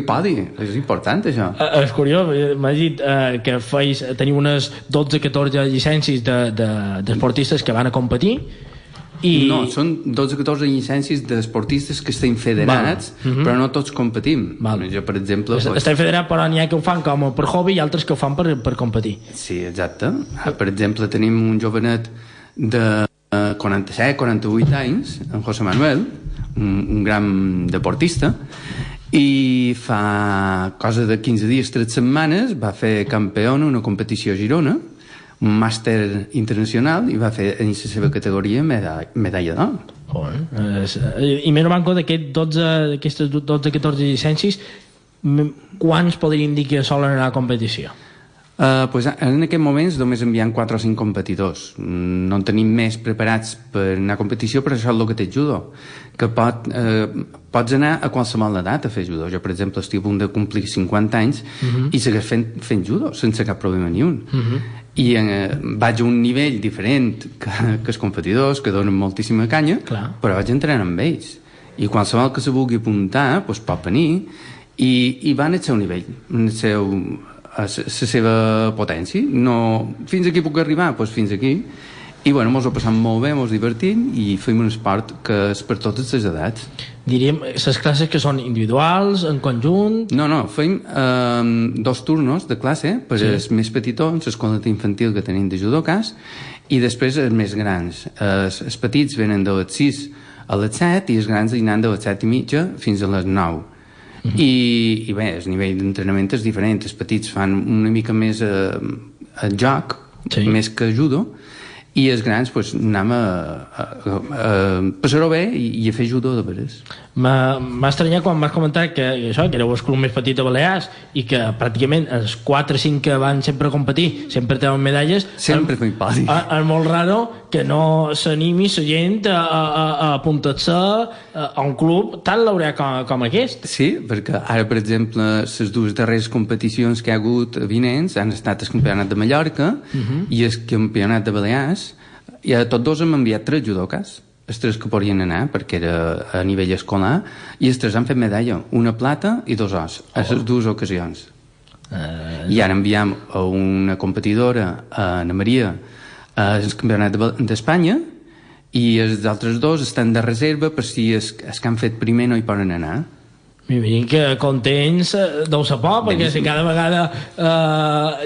podi, és important això. És curiós, m'has dit que teniu unes 12-14 llicències d'esportistes que van a competir. No, són 12-14 llicències d'esportistes que estem federats, però no tots competim. Jo, per exemple... Estem federats, però n'hi ha que ho fan com per hobby i altres que ho fan per competir. Sí, exacte. Per exemple, tenim un jovenet de 47-48 anys, en José Manuel, un gran deportista, I fa cosa de 15 dies, 3 setmanes, va fer campió en una competició a Girona, un màster internacional, i va fer en la seva categoria medalla d'or. I menys manco d'aquestes 12-14 llicències, quants podríem dir que solen anar a competició? Pues en aquest moments només enviant 4 o 5 competidors. No en tenim més preparats per anar a competició, però això és el que té judo, que pots anar a qualsevol edat a fer judo. Jo, per exemple, estic a punt de complir 50 anys i segueix fent judo sense cap problema ni un. I vaig a un nivell diferent que els competidors, que donen moltíssima canya, però vaig entrenant amb ells. I qualsevol que se vulgui apuntar pot venir i van al seu nivell, a la seva potència. Fins aquí puc arribar, doncs fins aquí. I bueno, ens ho passam molt bé, ens divertim i fem un esport que és per totes les edats. Diríem, les classes que són individuals, en conjunt... No, fem 2 turnos de classe per els més petitons, l'escoleta infantil que tenim de judokas, i després els més grans. Els petits venen de les 6 a les 7 i els grans aniran de les 7 i mitja fins a les 9. I bé, el nivell d'entrenament és diferent. Els petits fan una mica més el joc, més que judo, i els grans anem a passar-ho bé i a fer judo de veres. M'ha estranyat quan m'has comentat que éreu el club més petit de Balears i que pràcticament els 4 o 5 que van sempre a competir sempre tenen medalles. Sempre fem podi. És molt raro que no s'animi la gent a apuntar-se a un club tan laureat com aquest. Sí, perquè ara, per exemple, les 2 darreres competicions que hi ha hagut vinents han estat el campionat de Mallorca i el campionat de Balears, i a tots 2 hem enviat 3 judokas, els 3 que podien anar perquè era a nivell escolar, i els 3 han fet medalla, una plata i 2 ors a les 2 ocasions. I ara enviam a una competidora, a Ana Maria, al campionat d'Espanya, i els altres 2 estan de reserva per si els que han fet primer no hi poden anar. M'imagino que contents deu ser poc, perquè si cada vegada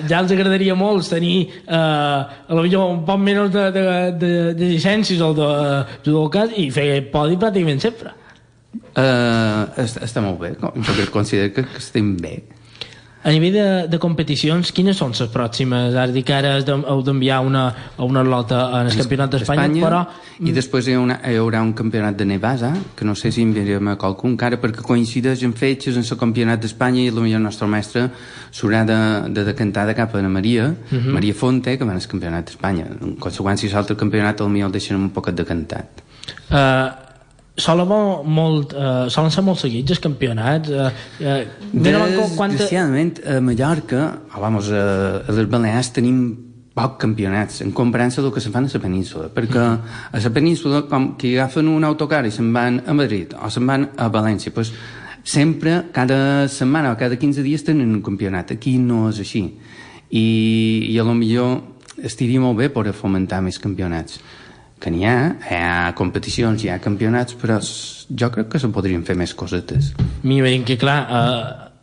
ja els agradaria molt tenir un poc menys de llicències o de judokas i fer podi pràcticament sempre. Està molt bé, jo considero que estem bé. A nivell de competicions, quines són les pròximes? Has dit que ara heu d'enviar una lota en el campionat d'Espanya, però... I després hi haurà un campionat de Nevasa, que no sé si enviarem a qualcú encara, perquè coincideix en fetges en el campionat d'Espanya i potser el nostre mestre s'haurà de decantar de cap a Ana Maria, Maria Fonte, que va al campionat d'Espanya. En conseqüència, l'altre campionat potser el deixen un poquet decantat. Solen ser molt seguits els campionats. Desgraciadament a Mallorca a les Balears tenim poc campionats en comparança del que se fan a la península, perquè a la península com que agafen un autocar i se'n van a Madrid o se'n van a València, doncs sempre cada setmana o cada 15 dies tenen un campionat. Aquí no és així i a lo millor estaria molt bé per fomentar més campionats, que n'hi ha competicions, hi ha campionats, però jo crec que se podrien fer més cosetes. M'imagino que, clar,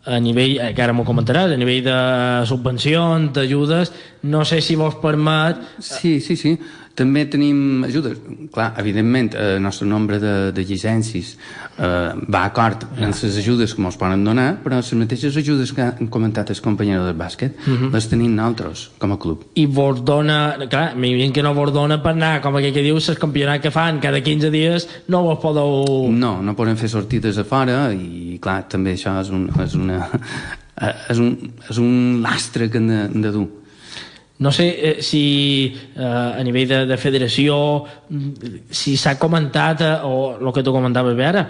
a nivell, que ara m'ho comentaràs, a nivell de subvencions, d'ajudes, no sé si vos permet... Sí. També tenim ajudes. Clar, evidentment, el nostre nombre de llicències va acord amb les ajudes que ens poden donar, però les mateixes ajudes que han comentat els companys del bàsquet les tenim nosaltres, com a club. I vos dona... Clar, m'imagino que no vos dona per anar, com que dius, el campionat que fan cada 15 dies, no vos podeu... No podem fer sortides a fora i, clar, també això és un lastre que hem de dur. No sé si a nivell de federació si s'ha comentat o el que tu comentaves bé ara,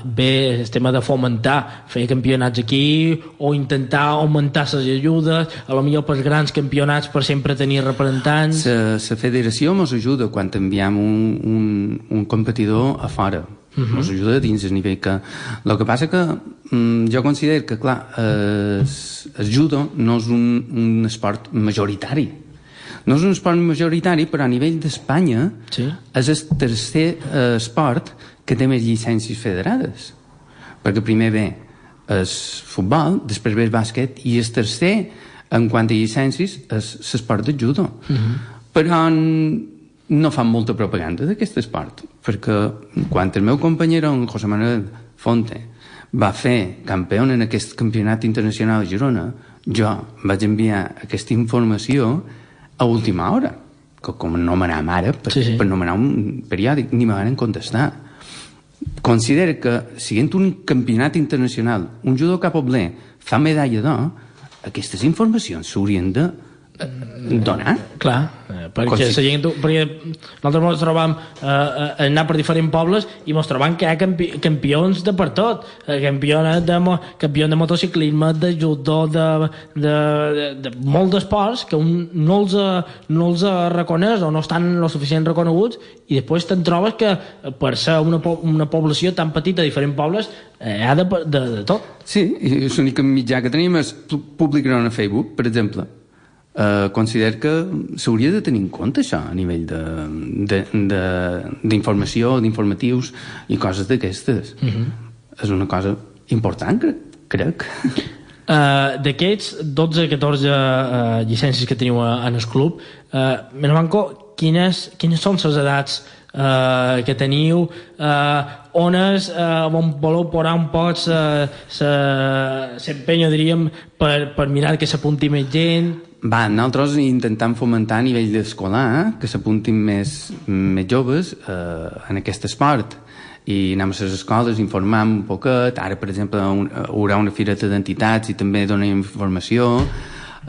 bé el tema de fomentar fer campionats aquí o intentar augmentar les ajudes, a lo millor pels grans campionats per sempre tenir representants. La federació ens ajuda quan enviem un competidor a fora, ens ajuda dins el nivell que... El que passa que jo considero que, clar, el judo no és un esport majoritari. No és un esport majoritari, però a nivell d'Espanya és el tercer esport que té més llicències federades. Perquè primer ve el futbol, després ve el bàsquet, i el tercer, en quant a llicències, és l'esport de judo. Però no fan molta propaganda d'aquest esport, perquè quan el meu company, en José Manuel Fonte, va fer campió en aquest campionat internacional a Girona, jo vaig enviar aquesta informació a última hora, com nomenàvem ara, per nomenar un periòdic, ni me van contestar. Considero que, siguent un campionat internacional, un judoka pobler fa medalla d'or, aquestes informacions s'haurien de donar. Clar, perquè nosaltres ens trobam anar per diferents pobles i ens trobam que hi ha campions de per tot, campió de motociclisme, de judo, de molts d'esports que no els reconeix o no estan lo suficient reconeguts, i després te'n trobes que per ser una població tan petita de diferents pobles hi ha de tot. Sí, i l'únic mitjà que tenim és publicar a Facebook, per exemple. Considero que s'hauria de tenir en compte això a nivell d'informació, d'informatius i coses d'aquestes. És una cosa important, crec. D'aquests 12-14 llicències que teniu en el club, Menabanco, quines són les edats que teniu, on voleu posar un poc s'empenyo, diríem, per mirar que s'apunti més gent? Nosaltres intentem fomentar a nivell d'escolar que s'apuntin més joves en aquest esport, i anem a les escoles, informem un poquet. Ara, per exemple, hi haurà una fireta d'entitats i també donem informació, i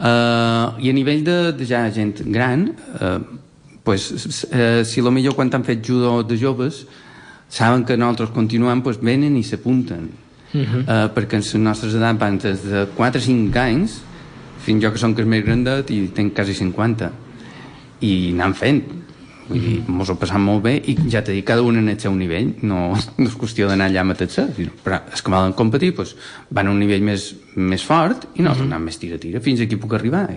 a nivell de ja gent gran, si potser quan han fet judo de joves saben que nosaltres continuem, venen i s'apunten, perquè en les nostres edats van des de 4 o 5 anys fins jo que som més grandet i tenc quasi 50, i anem fent, vull dir, mos ho passam molt bé, i ja t'he dit, cada un en el seu nivell, no és qüestió d'anar allà a matar-se, però els que volen competir van a un nivell més fort i nosaltres anem més tira fins aquí puc arribar.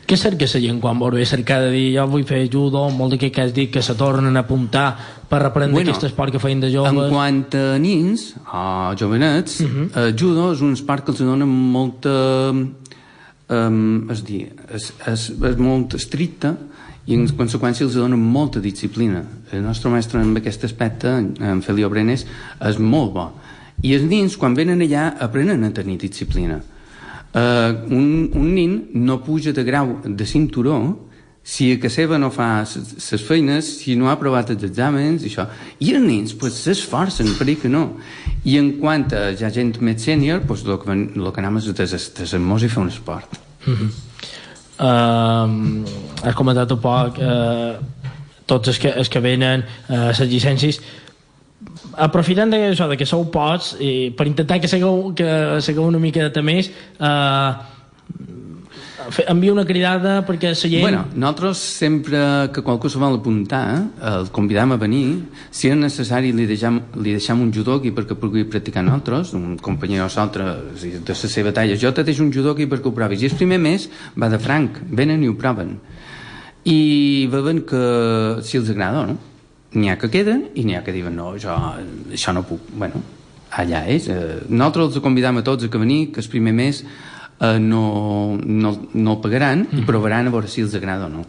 Què cerca la gent quan vol cercar de dir jo vull fer judo, molt d'aquest que has dit que se tornen a apuntar per reprendre aquest esport que feien de joves? En quant a nins o jovenets, judo és un esport que els dona molta és molt estricte i en conseqüència els dona molta disciplina. El nostre mestre en aquest aspecte, en Felio Brenes, és molt bo, i els nins quan venen allà aprenen a tenir disciplina. Un nin no puja de grau de cinturó si a casa seva no fa les feines, si no ha aprovat els exàmens, i els nins s'esforcen per dir que no. I en quant a ja gent més sènior, el que anem és desemmos i fer un esport. Has comentat un poc tots els que venen les llicències, aprofitant d'això, que sou pocs, per intentar que segueu una miqueta més, envia una cridada perquè la gent... Nosaltres sempre que qualcú se vol apuntar el convidam a venir, si és necessari li deixem un judoki perquè pugui practicar nosaltres, un companyia o l'altre de la seva talla, jo te deixo un judoki perquè ho provis, i el primer mes va de franc, venen i ho proven i veuen que si els agrada o no, n'hi ha que queden i n'hi ha que diuen no, això no puc. Allà és, nosaltres els convidam a tots a que venir, que el primer mes no pagaran i provaran a veure si els agrada o no.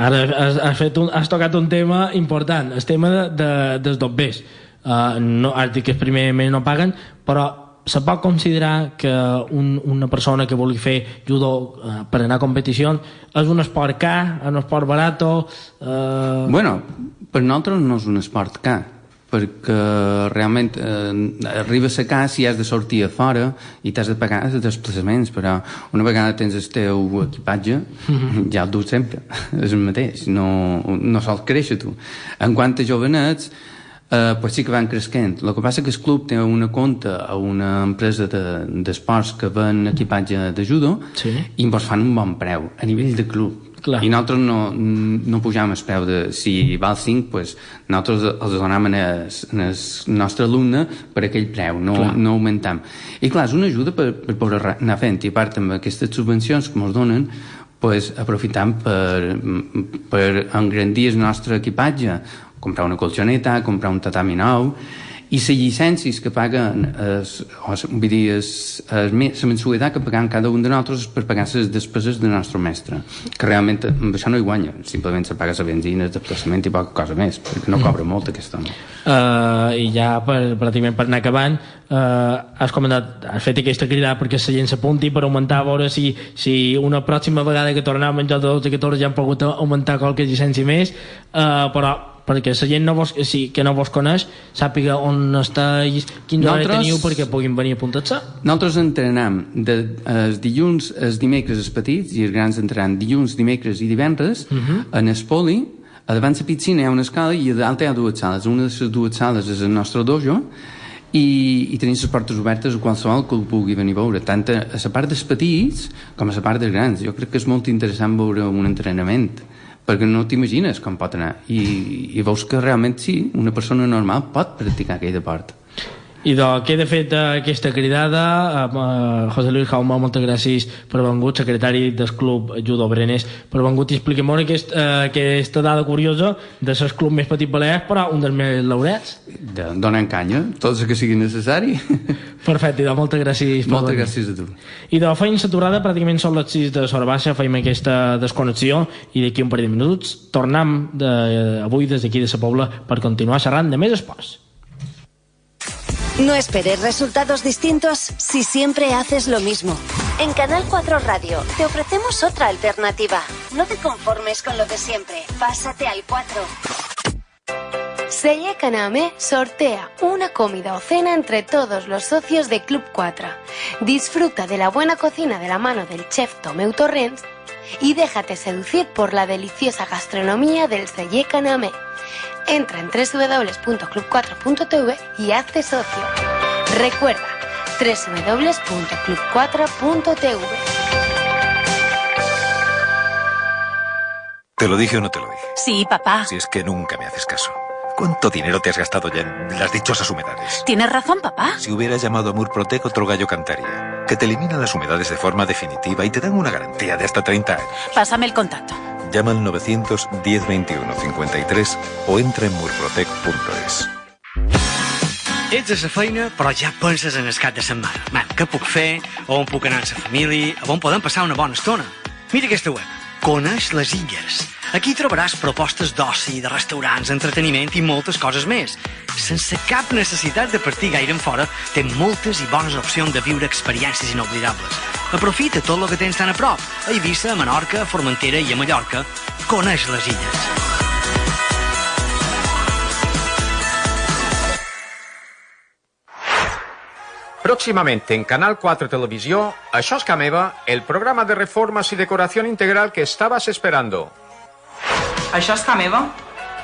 Ara has tocat un tema important, el tema dels dobbers. Has dit que el primer mes no paguen, però se pot considerar que una persona que vulgui fer judo per anar a competició és un esport car, un esport barato? Per nosaltres no és un esport car, perquè realment arribes a casa i has de sortir a fora i t'has de pagar els desplaçaments, però una vegada tens el teu equipatge ja el dus sempre, és el mateix, no sols créixer tu. En quant a jovenets, sí que van creixent. El que passa és que el club té una compta a una empresa d'esports que ven equipatge de judo i ens fan un bon preu a nivell de club. I nosaltres no pujam el preu de... Si val 5, nosaltres els donem al nostre alumne per aquell preu, no augmentam. I clar, és una ajuda per poder anar fent, i a part amb aquestes subvencions que ens donen, aprofitam per engrandir el nostre equipatge, comprar una colxoneta, comprar un tatami nou, i les llicències que paguen, vull dir, la mensualitat que pagam cada un de nosaltres per pagar les despeses del nostre mestre, que realment amb això no hi guanya, simplement se paga la benzina, el desplaçament i poca cosa més, perquè no cobra molt aquest home. I ja pràcticament per anar acabant, has fet aquesta crida perquè la gent s'apunti per augmentar, a veure si una pròxima vegada que tornem a menjar de 12 a 14 ja han pogut augmentar qualque llicència més, però perquè la gent que no vos coneix sàpiga on estàs, quins horaris teniu perquè puguin venir a apuntar-se. Nosaltres entrenem els dilluns, els dimecres els petits, i els grans entrenem dilluns, dimecres i divendres en el poli. A davant la piscina hi ha una escala i a dalt hi ha dues sales. Una de les dues sales és el nostre dojo i tenim les portes obertes a qualsevol que el pugui venir a veure, tant a la part dels petits com a la part dels grans. Jo crec que és molt interessant veure un entrenament, perquè no t'imagines com pot anar, i veus que realment sí, una persona normal pot practicar aquell deport. I queda feta aquesta cridada. José Luis Jaume, moltes gràcies per haver vengut, secretari del Club Judo Brenes, per haver vengut i expliquem-nos aquesta dada curiosa de ser club més petit balears, però un dels més laureats. Donant canya, tot el que sigui necessari. Perfecte, moltes gràcies. Moltes gràcies a tu. I feim la tornada, pràcticament són les 6 de l'hora baixa, feim aquesta desconnexió i d'aquí un parell de minuts tornem avui des d'aquí de la Pobla per continuar xerrant de més esports. No esperes resultados distintos si siempre haces lo mismo. En Canal 4 Radio te ofrecemos otra alternativa. No te conformes con lo de siempre. Pásate al 4. Selle Kaname sortea una comida o cena entre todos los socios de Club 4. Disfruta de la buena cocina de la mano del chef Tomeu Torrents y déjate seducir por la deliciosa gastronomía del Selle Kaname. Entra en www.club4.tv y hazte socio. Recuerda, www.club4.tv. ¿Te lo dije o no te lo dije? Sí, papá. Si es que nunca me haces caso. ¿Cuánto dinero te has gastado ya en las dichosas humedades? Tienes razón, papá. Si hubieras llamado a Murprotec, otro gallo cantaría. Que te eliminan las humedades de forma definitiva y te dan una garantía de hasta 30 años. Pásame el contacto. Llama al 910 21 53 o entra en murprotec.es. Ets a la feina, però ja penses en el cap de setmana. Què puc fer? On puc anar amb la família? On podem passar una bona estona? Mira aquesta web. Coneix les Illes. Aquí trobaràs propostes d'oci, de restaurants, entreteniment i moltes coses més. Sense cap necessitat de partir gaire enfora, té moltes i bones opcions de viure experiències inoblidables. Aprofita tot el que tens tan a prop. A Eivissa, a Menorca, a Formentera i a Mallorca. Coneix les Illes. Próximamente en Canal 4 Televisión, Això és Ca Meva, el programa de reformas y decoración integral que estabas esperando. Això és Ca Meva,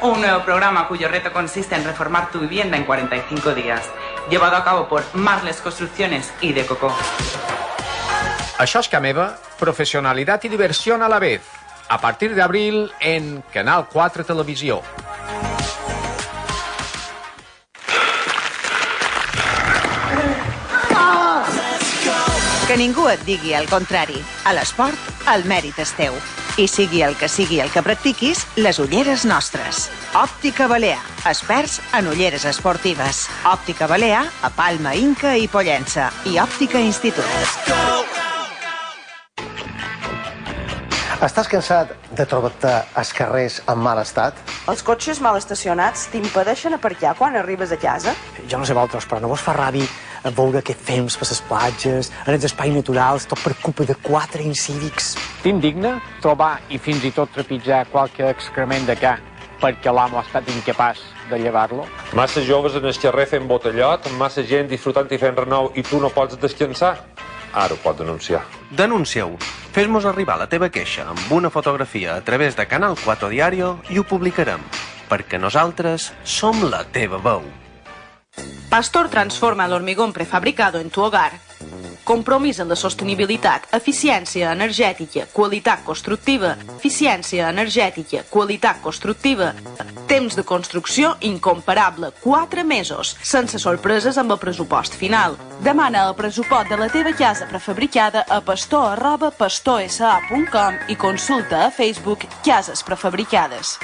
un nuevo programa cuyo reto consiste en reformar tu vivienda en 45 días, llevado a cabo por Marles Construcciones y de Coco. Això és Ca Meva, profesionalidad y diversión a la vez. A partir de abril en Canal 4 Televisión. Que ningú et digui el contrari. A l'esport, el mèrit és teu. I sigui el que practiquis, les ulleres nostres. Òptica Balear, experts en ulleres esportives. Òptica Balear, a Palma, Inca i Pollença. I Òptica Institut. Estàs cansat de trobar-te als carrers en mal estat? Els cotxes mal estacionats t'impedeixen aparcar quan arribes a casa? Jo no sé vosaltres, però no vos fa ràbia veure què fem per les platges, en els espais naturals, tot per culpa de 4 incívics. T'indigna trobar i fins i tot trepitjar qualque excrement de ca perquè l'amo ha estat incapaç de llevar-lo? Massa joves en el xerrer fent botellot, massa gent disfrutant i fent renou i tu no pots descansar? Ara ho pot denunciar. Denuncia-ho. Fes-nos arribar la teva queixa amb una fotografia a través de Canal 4 Diario i ho publicarem, perquè nosaltres som la teva veu. Pastor transforma el hormigón prefabricado en tu hogar. Compromís en la sostenibilitat, eficiència energètica, qualitat constructiva, eficiència energètica, qualitat constructiva, temps de construcció incomparable, 4 mesos, sense sorpreses amb el pressupost final. Demana el pressupost de la teva casa prefabricada a pastor@pastorsa.com i consulta a Facebook Cases Prefabricades.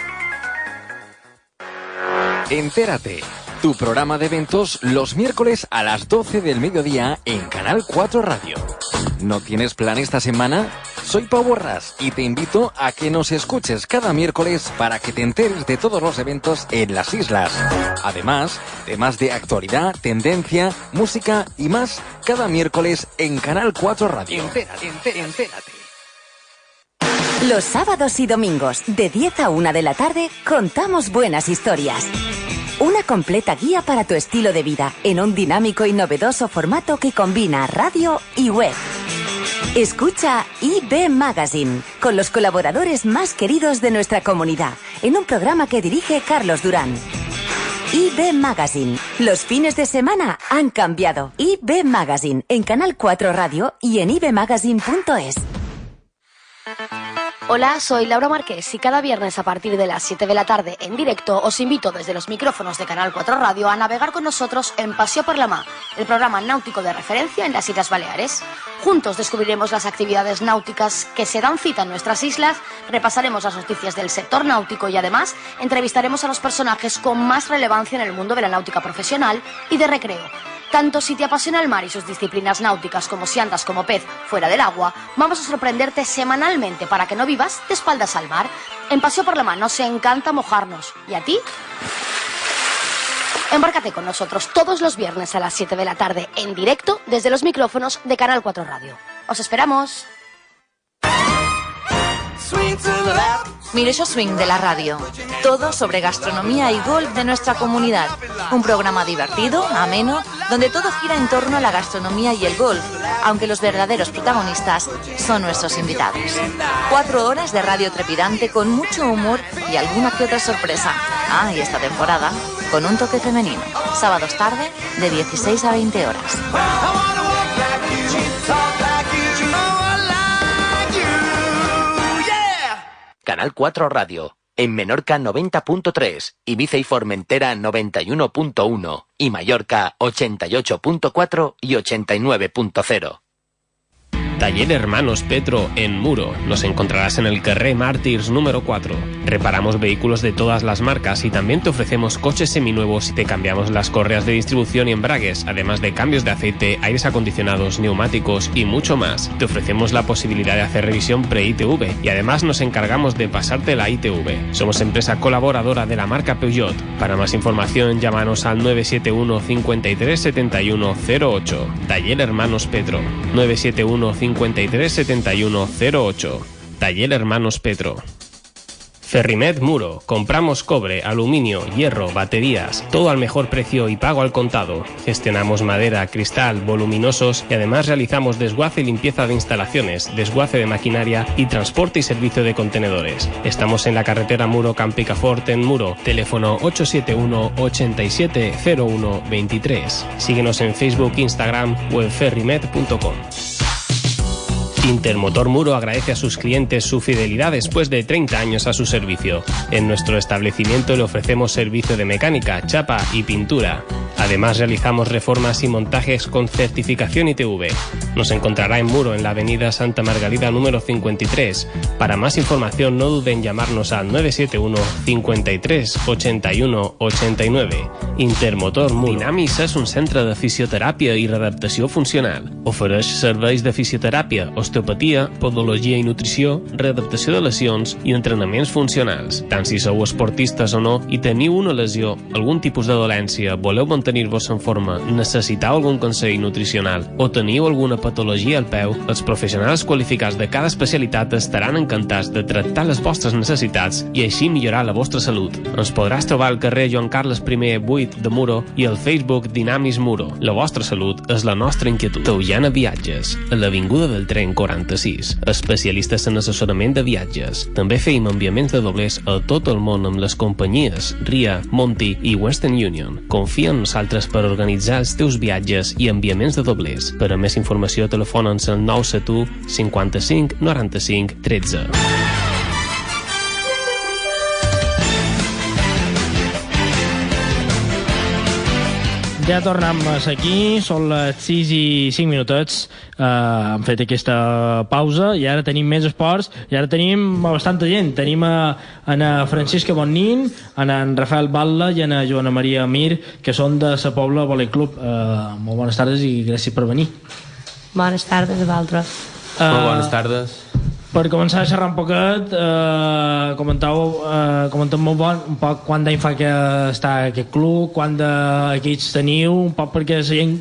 Entérate. tu programa de eventos los miércoles a las 12 del mediodía en Canal 4 Radio. ¿No tienes plan esta semana? Soy Pau Borràs y te invito a que nos escuches cada miércoles para que te enteres de todos los eventos en las islas. Además, temas de actualidad, tendencia, música y más cada miércoles en Canal 4 Radio. Entérate. Los sábados y domingos, de 10 a 1 de la tarde, contamos buenas historias. Una completa guía para tu estilo de vida, en un dinámico y novedoso formato que combina radio y web. Escucha IB Magazine, con los colaboradores más queridos de nuestra comunidad, en un programa que dirige Carlos Durán. IB Magazine. Los fines de semana han cambiado. IB Magazine, en Canal 4 Radio y en ibmagazine.es. Hola, soy Laura Marqués y cada viernes a partir de las 7 de la tarde en directo os invito desde los micrófonos de Canal 4 Radio a navegar con nosotros en Paseo por la Mar, el programa náutico de referencia en las Islas Baleares. Juntos descubriremos las actividades náuticas que se dan cita en nuestras islas, repasaremos las noticias del sector náutico y además entrevistaremos a los personajes con más relevancia en el mundo de la náutica profesional y de recreo. Tanto si te apasiona el mar y sus disciplinas náuticas como si andas como pez fuera del agua, vamos a sorprenderte semanalmente para que no vivas de espaldas al mar. En Paseo por la Mar nos encanta mojarnos. ¿Y a ti? Embárcate con nosotros todos los viernes a las 7 de la tarde en directo desde los micrófonos de Canal 4 Radio. ¡Os esperamos! Mireso Swing de la radio. Todo sobre gastronomía y golf de nuestra comunidad. Un programa divertido, ameno, donde todo gira en torno a la gastronomía y el golf, aunque los verdaderos protagonistas son nuestros invitados. 4 horas de radio trepidante con mucho humor y alguna que otra sorpresa. Ah, y esta temporada, con un toque femenino. Sábados tarde, de 16 a 20 horas. Canal 4 Radio. En Menorca 90.3, Ibiza y Formentera 91.1 y Mallorca 88.4 y 89.0. Taller Hermanos Petro en Muro. Nos encontrarás en el carrer Màrtirs número 4. Reparamos vehículos de todas las marcas y también te ofrecemos coches seminuevos y te cambiamos las correas de distribución y embragues, además de cambios de aceite, aires acondicionados, neumáticos y mucho más. Te ofrecemos la posibilidad de hacer revisión pre-ITV y además nos encargamos de pasarte la ITV. Somos empresa colaboradora de la marca Peugeot. Para más información, llámanos al 971 53 71 08. Taller Hermanos Petro. 971 53 71 08. Taller Hermanos Petro. Ferrimet Muro. Compramos cobre, aluminio, hierro, baterías, todo al mejor precio y pago al contado. Gestionamos madera, cristal, voluminosos y además realizamos desguace y limpieza de instalaciones, desguace de maquinaria y transporte y servicio de contenedores. Estamos en la carretera Muro-Campicafort en Muro. Teléfono 871 87 01 23. Síguenos en Facebook, Instagram o en ferrimet.com. Intermotor Muro agradece a sus clientes su fidelidad después de 30 años a su servicio. En nuestro establecimiento le ofrecemos servicio de mecánica, chapa y pintura. Además realizamos reformas y montajes con certificación ITV. Nos encontrará en Muro, en la avenida Santa Margarida número 53. Para más información no duden en llamarnos al 971 53 81 89. Intermotor Muro. Dinamis és un centre de fisioteràpia i readaptació funcional. Ofereix serveis de fisioteràpia, osteopatia, podologia i nutrició, readaptació de lesions i entrenaments funcionals. Tant si sou esportistes o no i teniu una lesió, algun tipus de dolència, voleu mantenir-vos en forma, necessiteu algun consell nutricional o teniu alguna patologia al peu, els professionals qualificats de cada especialitat estaran encantats de tractar les vostres necessitats i així millorar la vostra salut. Ens podràs trobar al carrer Joan Carles I 8 de Muro i al Facebook Dinamis Muro. La vostra salut és la nostra inquietud. Teullana Viatges, a l'Avinguda del Tren 46. Especialistes en assessorament de viatges. També feim enviaments de doblers a tot el món amb les companyies RIA, Monti i Western Union. Confia en nosaltres per organitzar els teus viatges i enviaments de doblers. Per a més informació, telefona'ns al 971 55 95 13. Ja tornem aquí, són les 6 i 5 minutets, hem fet aquesta pausa i ara tenim més esports i ara tenim bastanta gent. Tenim en Francisca Bonnin, en Rafael Batlle i en Joana Maria Mir, que són de Sa Pobla Volley Club. Molt bones tardes i gràcies per venir. Bones tardes a vosaltres. Molt bones tardes. Per començar a xerrar un poquet, comenteu molt un poc quant d'any fa que està aquest club, quant d'equips teniu, un poc perquè la gent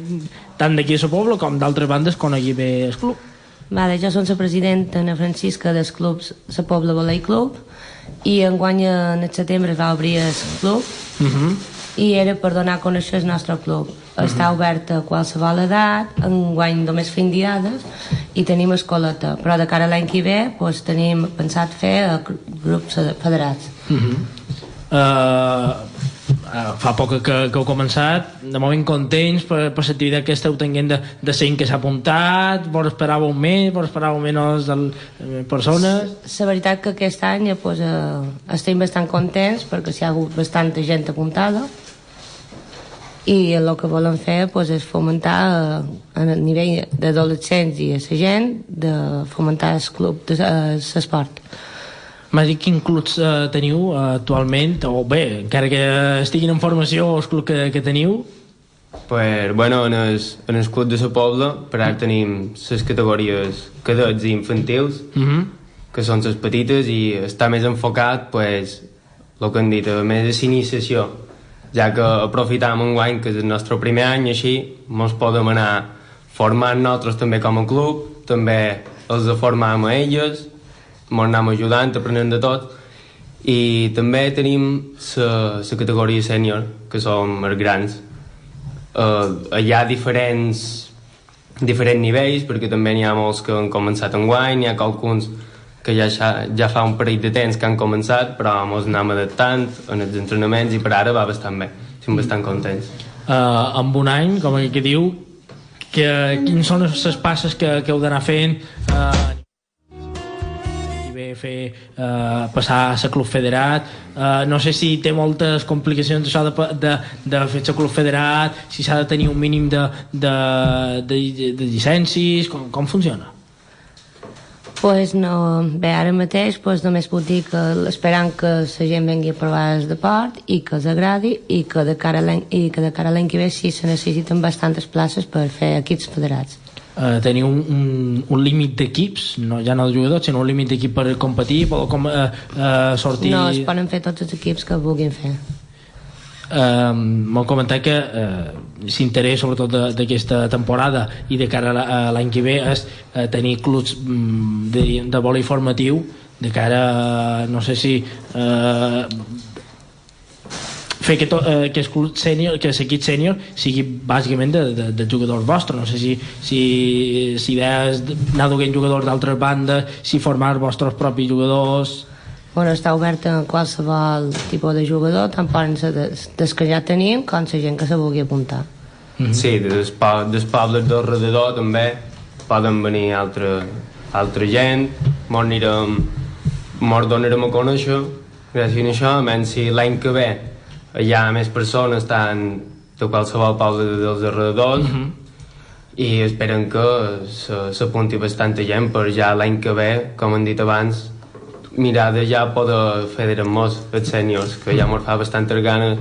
tant d'aquí a Sa Pobla com d'altres bandes conegui bé el club. Vale, jo soc la presidenta Ana Francisca del club Sa Pobla Volley Club i enguany en el setembre va obrir el club i era per donar a conèixer el nostre club. Està obert a qualsevol edat, enguany només fem diades i tenim escoleta, però de cara a l'any que ve doncs, tenim pensat fer grups federats. Fa poc que heu començat, de moment contents per l'activitat que esteu tenint de gent que s'ha apuntat, vos esperàveu més, vos esperàveu menys persones? La veritat que aquest any doncs, estem bastant contents perquè hi ha hagut bastanta gent apuntada i el que volem fer doncs, és fomentar a nivell d'adolescents i a la gent de fomentar el club de l'esport. M'has dit quins clubs teniu actualment, o bé, encara que estiguin en formació els clubs que teniu? Pues, bueno, en el club de Sa Pobla per ara tenim les categories cadets i infantils, que són les petites, i està més enfocat, pues, el que han dit, més a l'iniciació, ja que aprofitam enguany que és el nostre primer any, així ens podem anar formant nosaltres també com a club, també els formam a elles, ens anem ajudant, aprenent de tot, i també tenim la categoria sènior, que som els grans. Hi ha diferents nivells, perquè també n'hi ha molts que han començat enguany, n'hi ha alguns que ja fa un parell de temps que han començat, però ens anem adaptant en els entrenaments i per ara va bastant bé, estem bastant contents. Amb un any, com que diu, quins són les passes que heu d'anar fent passar a ser club federat? No sé si té moltes complicacions això de fer ser club federat, si s'ha de tenir un mínim de llicències, com funciona? Pues no, bé, ara mateix pues només puc dir que esperant que la gent vengui a provar el deport i que els agradi i que de cara a l'any que ve sí se necessiten bastantes places per fer equips federats. Teniu un límit d'equips, ja no els jugadors, sinó un límit d'equip per competir, sortir... No, es poden fer tots els equips que vulguin fer. M'ho comentat que s'interès sobretot d'aquesta temporada i de cara a l'any que ve és tenir clubs de vòlei formatiu de cara no sé si fer que l'equip sènior sigui bàsicament de jugadors vostres. No sé si idea és anar duent jugadors d'altres bandes, si formar vostres propis jugadors. Bueno, està obert a qualsevol tipus de jugador, tant poden ser des que ja tenim com la gent que se vulgui apuntar. Sí, dels pobles d'alrededor també poden venir altra gent, ens donarem a conèixer gràcies a això, a menys si l'any que ve hi ha més persones tant de qualsevol poble dels alrededors i esperen que s'apunti bastanta gent per ja l'any que ve, com han dit abans, mirar de ja poder federar-nos els sèniors, que ja ens fa bastantes ganes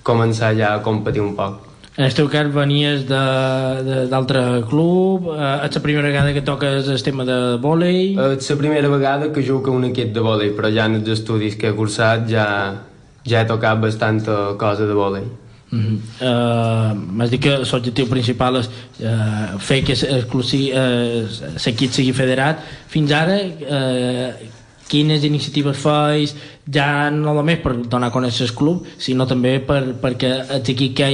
començar ja a competir un poc. En el teu cas venies d'altre club, és la primera vegada que toques el tema de vòlei? És la primera vegada que jugo un equip de vòlei, però ja en els estudis que he cursat ja he tocat bastanta cosa de vòlei. M'has dit que l'objectiu principal és fer que l'equip sigui federat. Fins ara quines iniciatives feis, ja no només per donar a conèixer el club, sinó també perquè els equips que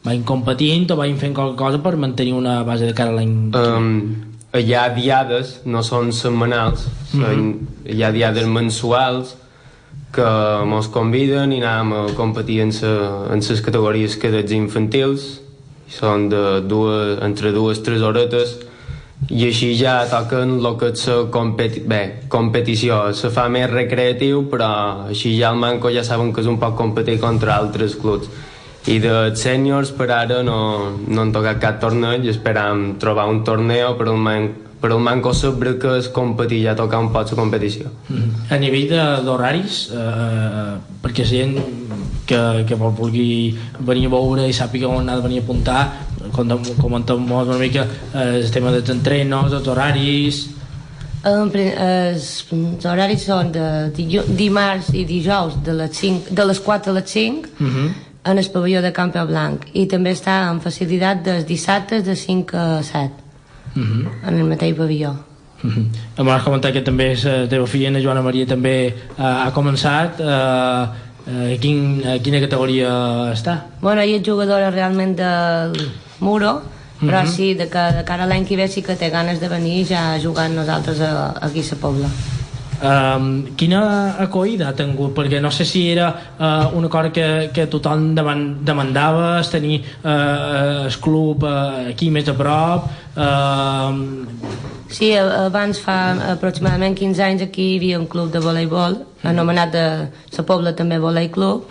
vagin competint o vagin fent qualque cosa per mantenir una base de cara a l'any? Hi ha diades, no són setmanals, hi ha diades mensuals que ens conviden i anem a competir en les categories cadets i infantils, són entre 2 i 3 horetes, i així ja toquen el que és la competició. Se fa més recreatiu, però així ja el manco ja saben que és un poc competir contra altres clubs. I de sèniors per ara no han tocat cap torneig, esperam trobar un torneo per al manco saber que és competir, ja tocar un poc la competició. A nivell d'horaris, perquè la gent que vulgui venir a veure i sàpiga on ha de venir a apuntar, comentem una mica el tema dels entrenos, els horaris. Els horaris són de dimarts i dijous de les 4 a les 5 en el pavelló de Camp Blanc, i també està en facilitat dels dissabtes de 5 a 7 en el mateix pavelló. Em vas comentar que també la teva filla, la Joana Maria, també ha començat. A quina categoria està? Bueno, ella és jugadora realment del Muro, però sí, de cara a l'any que ve sí que té ganes de venir ja jugant nosaltres aquí a la Pobla. Quina acollida ha tingut? Perquè no sé si era una cosa que tothom demandava, tenir el club aquí més a prop. Sí, abans fa aproximadament 15 anys aquí hi havia un club de voleibol anomenat de la Pobla també Volei Club,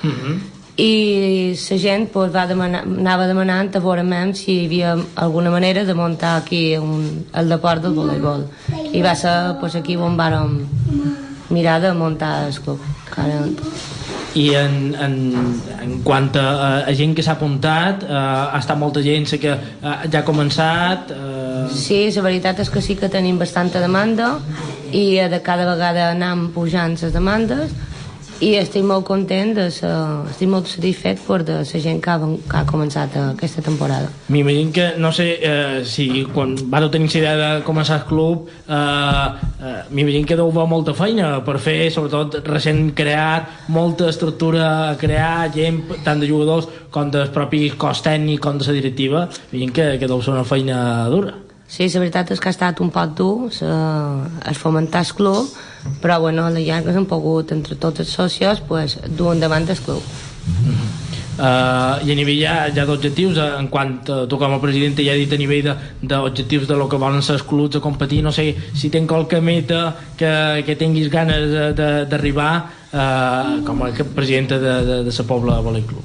i la gent anava demanant a veure si hi havia alguna manera de muntar aquí el deport del voleibol, i va ser aquí on vàrem mirar de muntar el club. I en quant a gent que s'ha apuntat, ha estat molta gent que ja ha començat? Sí, la veritat és que sí que tenim bastanta demanda i de cada vegada anem pujant les demandes, i estic molt content, estic molt satisfet per la gent que ha començat aquesta temporada. M'imagino que, no sé, si quan vau tenir la idea de començar el club, m'imagino que deu haver molta feina per fer, sobretot recent creat, molta estructura a crear, gent, tant de jugadors com del propi cos tècnic com de la directiva. M'imagino que deu ser una feina dura. Sí, la veritat és que ha estat un poc dur el fomentar el club, però bueno, a la llarga hem pogut entre tots els socios dur endavant el club. I a nivell ja d'objectius, en quant tu com a presidenta ja he dit a nivell d'objectius de lo que volen ser els clubs a competir, no sé si tens qualque meta que tinguis ganes d'arribar com a presidenta de la Pobla Volei Club.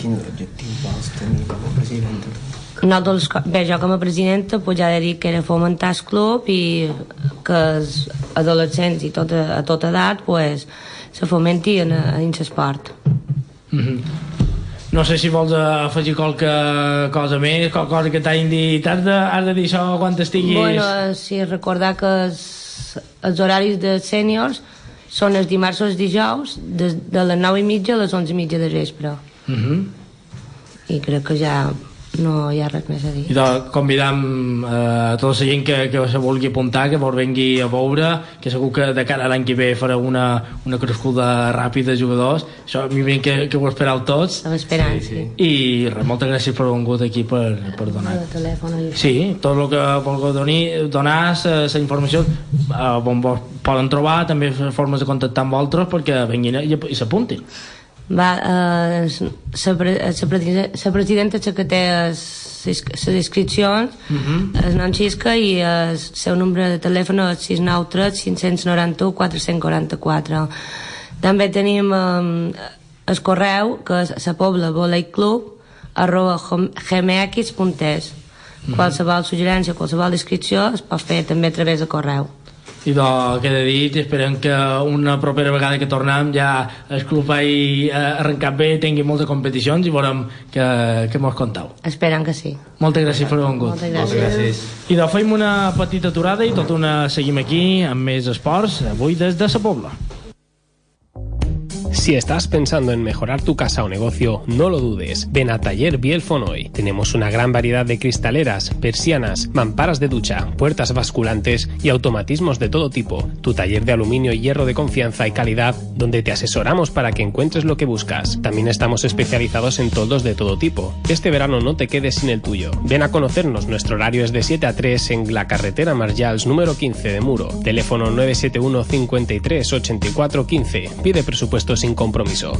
Quin objectiu vols tenir com a presidenta? Jo com a presidenta ja he dit que era fomentar el club i que els adolescents i a tota edat se fomenti en l'esport. No sé si vols afegir qualque cosa més, qualque cosa que t'hagin dit, has de dir això quan estiguis... Bueno, sí, recordar que els horaris de sèniors són els dimarts o els dijous de les 9:30 a les 11:30 de vespre. I crec que ja no hi ha res més a dir. I convidam a tota la gent que se vulgui apuntar, que vos vengui a veure, que segur que de cara a l'any que ve farà una crescuda ràpida de jugadors. Això m'imagino que ho espereu tots. Ho esperam, sí. I moltes gràcies per haver vingut aquí per donar. Sí, tot el que vulgueu donar la informació on vos poden trobar, també formes de contactar amb vosaltres perquè venguin i s'apuntin. La presidenta és la que té les inscripcions, el nom Xisca, i el seu número de telèfon és 693-591-444. també tenim el correu que és sapoblavoleiclub@gmx.es. Qualsevol suggerència, qualsevol inscripció es pot fer també a través de correu. I queda dit, esperem que una propera vegada que tornem ja el club hagi arrencat bé, tingui moltes competicions i veurem que mos contau. Esperem que sí. Moltes gràcies per haver vingut. Moltes gràcies. I fem una petita aturada i seguim aquí amb més esports, avui des de Sa Pobla. Si estás pensando en mejorar tu casa o negocio, no lo dudes. Ven a Taller Biel Fonoy. Tenemos una gran variedad de cristaleras, persianas, mamparas de ducha, puertas basculantes y automatismos de todo tipo. Tu taller de aluminio y hierro de confianza y calidad, donde te asesoramos para que encuentres lo que buscas. También estamos especializados en toldos de todo tipo. Este verano no te quedes sin el tuyo. Ven a conocernos. Nuestro horario es de 7 a 3 en la carretera Marjals número 15 de Muro. Teléfono 971 53 84 15. Pide presupuesto sin compromiso.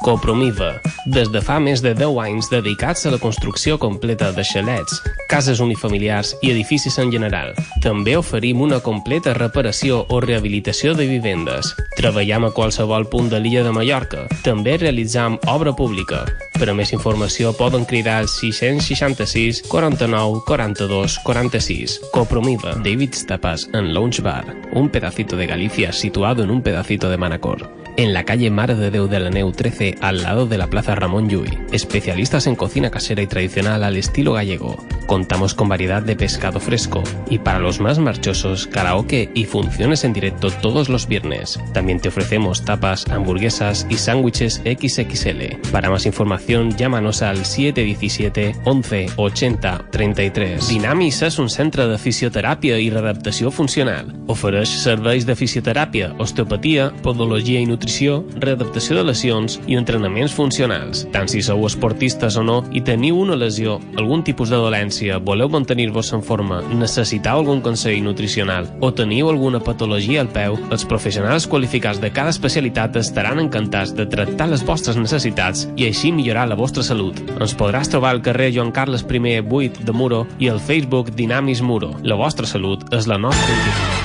Copromiva. Des de fa més de 10 anys dedicats a la construcció completa de xalets, cases unifamiliars i edificis en general. També oferim una completa reparació o rehabilitació de vivendes. Treballem a qualsevol punt de l'illa de Mallorca. També realitzam obra pública. Per a més informació poden cridar al 666 49 42 46. Copromiva, David's Tapas and Lounge Bar, un pedacito de Galicia situado en un pedacito de Manacor. En la calle Mare de Déu de la Neu 13, al lado de la Plaza Ramón Llull. Especialistas en cocina casera y tradicional al estilo gallego. Contamos con variedad de pescado fresco. Y para los más marchosos, karaoke y funciones en directo todos los viernes. También te ofrecemos tapas, hamburguesas y sándwiches XXL. Para más información, llámanos al 717 11 80 33. Dinamis és un centre de fisioteràpia i readaptació funcional. Ofereix serveis de fisioteràpia, osteopatia, podologia i nutrició, readaptació de lesions i entrenaments funcionals. Tant si sou esportistes o no i teniu una lesió, algun tipus de dolència, voleu mantenir-vos en forma, necessiteu algun consell nutricional o teniu alguna patologia al peu, els professionals qualificats de cada especialitat estaran encantats de tractar les vostres necessitats i així millorar la vostra salut. Ens podràs trobar al carrer Joan Carles I 8 de Muro i al Facebook Dinamis Muro. La vostra salut és la nostra identitat.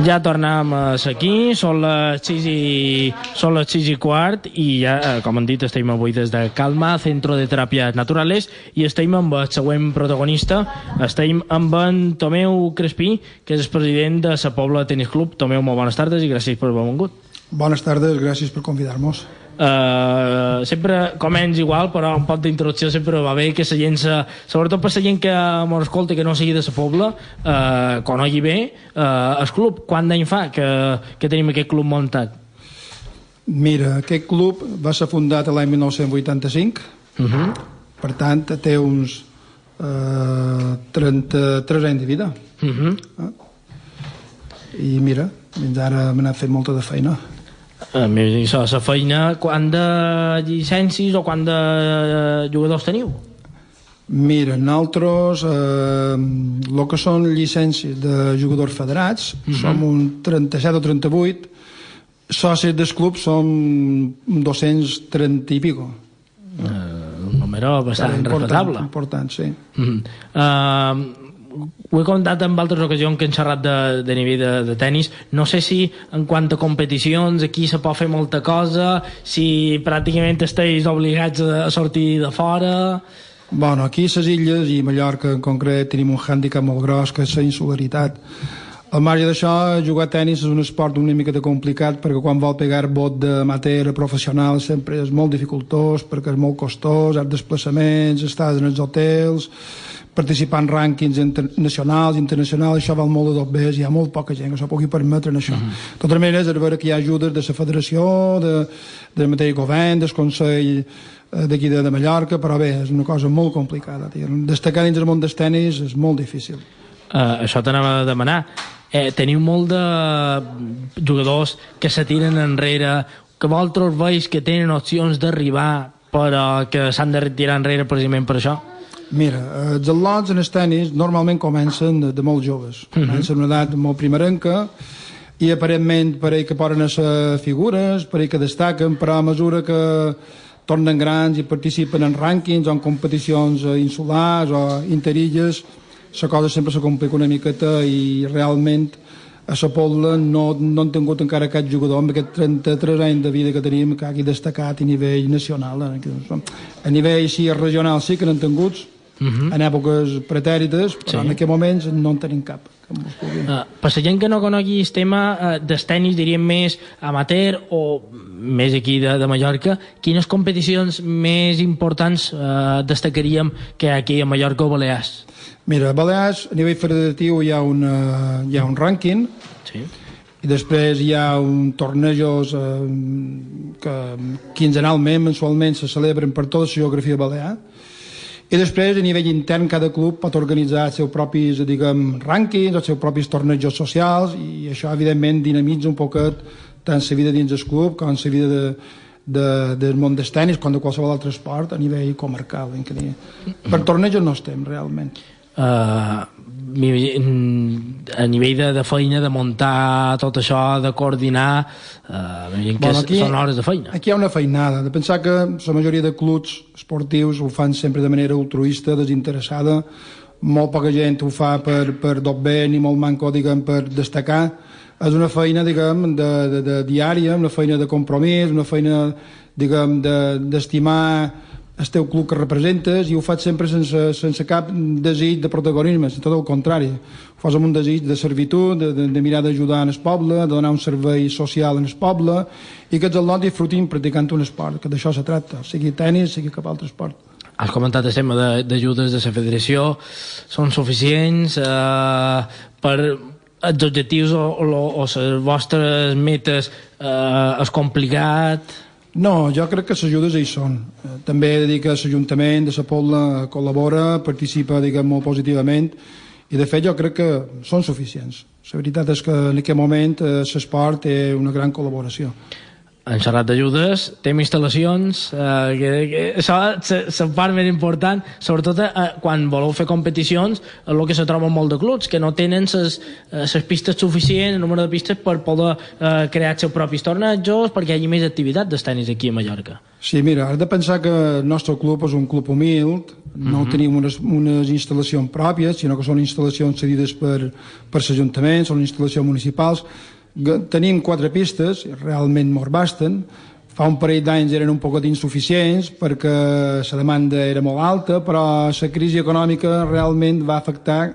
Ja tornem aquí, són les 6:15 i ja, com han dit, estem avui des de Calma, Centro de Teràpies Naturales, i estem amb el següent protagonista. Estem amb en Tomeu Crespí, que és el president de la Pobla Tenis Club. Tomeu, molt bones tardes i gràcies per haver vingut. Bones tardes, gràcies per convidar-nos. Sempre comença igual, però un poc d'introducció sempre va bé, que la gent, sobretot per la gent que ens escolta que no sigui de la Pobla, conegui bé el club. Quant d'any fa que tenim aquest club muntat? Mira, aquest club va ser fundat l'any 1985, per tant té uns 33 anys de vida. I mira, fins ara hem anat fent molta de feina. La feina, quant de llicències o quant de jugadors teniu? Mira, nosaltres el que són llicències de jugadors federats som un 37 o 38, socis del club som 230 i pico. Un número bastant respectable. Important, sí. Ho he contat en altres ocasions que hem xerrat de nivell de tenis. No sé si en quant a competicions aquí se pot fer molta cosa, si pràcticament esteu obligats a sortir de fora. Bueno, aquí a les illes i a Mallorca en concret tenim un hàndicap molt gros, que és la insularitat. Al marge d'això, jugar a tenis és un esport una mica complicat, perquè quan vol pegar bot d'amateur a professional sempre és molt dificultós, perquè és molt costós, hi ha desplaçaments, estàs en els hotels, participar en rànquings nacionals, internacionals, això val molt de dos bes, hi ha molt poca gent que s'ho pugui permetre en això. De totes maneres, és veure que hi ha ajudes de la federació, del mateix govern, del Consell d'aquí de Mallorca, però bé, és una cosa molt complicada. Destacar dins del món del tenis és molt difícil. Això t'anava a demanar. Teniu molt de jugadors que se tiren enrere, que vosaltres veus que tenen opcions d'arribar, però que s'han de retirar enrere precisament per això? Mira, els atlots en el tenis normalment comencen de molt joves. Comencen en una edat molt primerenca i aparentment per que poden ser figures, per que destaquen, però a mesura que tornen grans i participen en rànquings o en competicions insulars o interilles, la cosa sempre se complica una miqueta i realment a la Pobla no han tingut encara cap jugador amb aquests 33 anys de vida que tenim que hagi destacat a nivell nacional. A nivell així regional sí que n'han tingut en èpoques pretèrites, però en aquests moments no en tenim cap. Per la gent que no conegui el tema del tenis, diríem més amateur o més aquí de Mallorca, quines competicions més importants destacaríem que aquí a Mallorca o Balears? Mira, a Balears, a nivell federatiu hi ha un rànquing i després hi ha un tornejos que quinzenalment, mensualment se celebren per tota la geografia balear. I després, a nivell intern, cada club pot organitzar els seus propis, rànquings, els seus propis tornejos socials, i això, evidentment, dinamitza un poquet tant la vida dins del club com la vida del món del tenis, com de qualsevol altre esport, a nivell comarcal. Per tornejos no estem, realment. a nivell de feina, de muntar tot això, de coordinar, són hores de feina. Aquí hi ha una feinada, de pensar que la majoria de clubs esportius ho fan sempre de manera altruista, desinteressada, molt poca gent ho fa per tot bé, ni molt manco, diguem, per destacar. És una feina, diguem, de diària, una feina de compromís, una feina, diguem, d'estimar el teu club que representes, i ho faig sempre sense cap desig de protagonisme, tot el contrari. Ho fas amb un desig de servitud, de mirar d'ajudar en el poble, de donar un servei social en el poble, i que els alumnes disfrutin practicant un esport, que d'això se tracta, sigui tenis, sigui cap altre esport. Has comentat el tema d'ajudes de la federació, són suficients per els objectius o les vostres metes? És complicat? No, jo crec que les ajudes hi són. També he de dir que l'Ajuntament de la Pobla col·labora, participa, diguem, molt positivament, i de fet jo crec que són suficients. La veritat és que en aquest moment l'esport té una gran col·laboració. En xerrat d'ajudes, tenim instal·lacions, això és la part més important, sobretot quan voleu fer competicions, el que se troba molt de clubs, que no tenen les pistes suficients, el número de pistes per poder crear els seus propis tornejos, perquè hi hagi més activitat del tenis aquí a Mallorca. Sí, mira, has de pensar que el nostre club és un club humil, no tenim unes instal·lacions pròpies, sinó que són instal·lacions cedides per l'Ajuntament, són instal·lacions municipals. Tenim 4 pistes, realment molt basten. Fa un parell d'anys eren un poc insuficients perquè la demanda era molt alta, però la crisi econòmica realment va afectar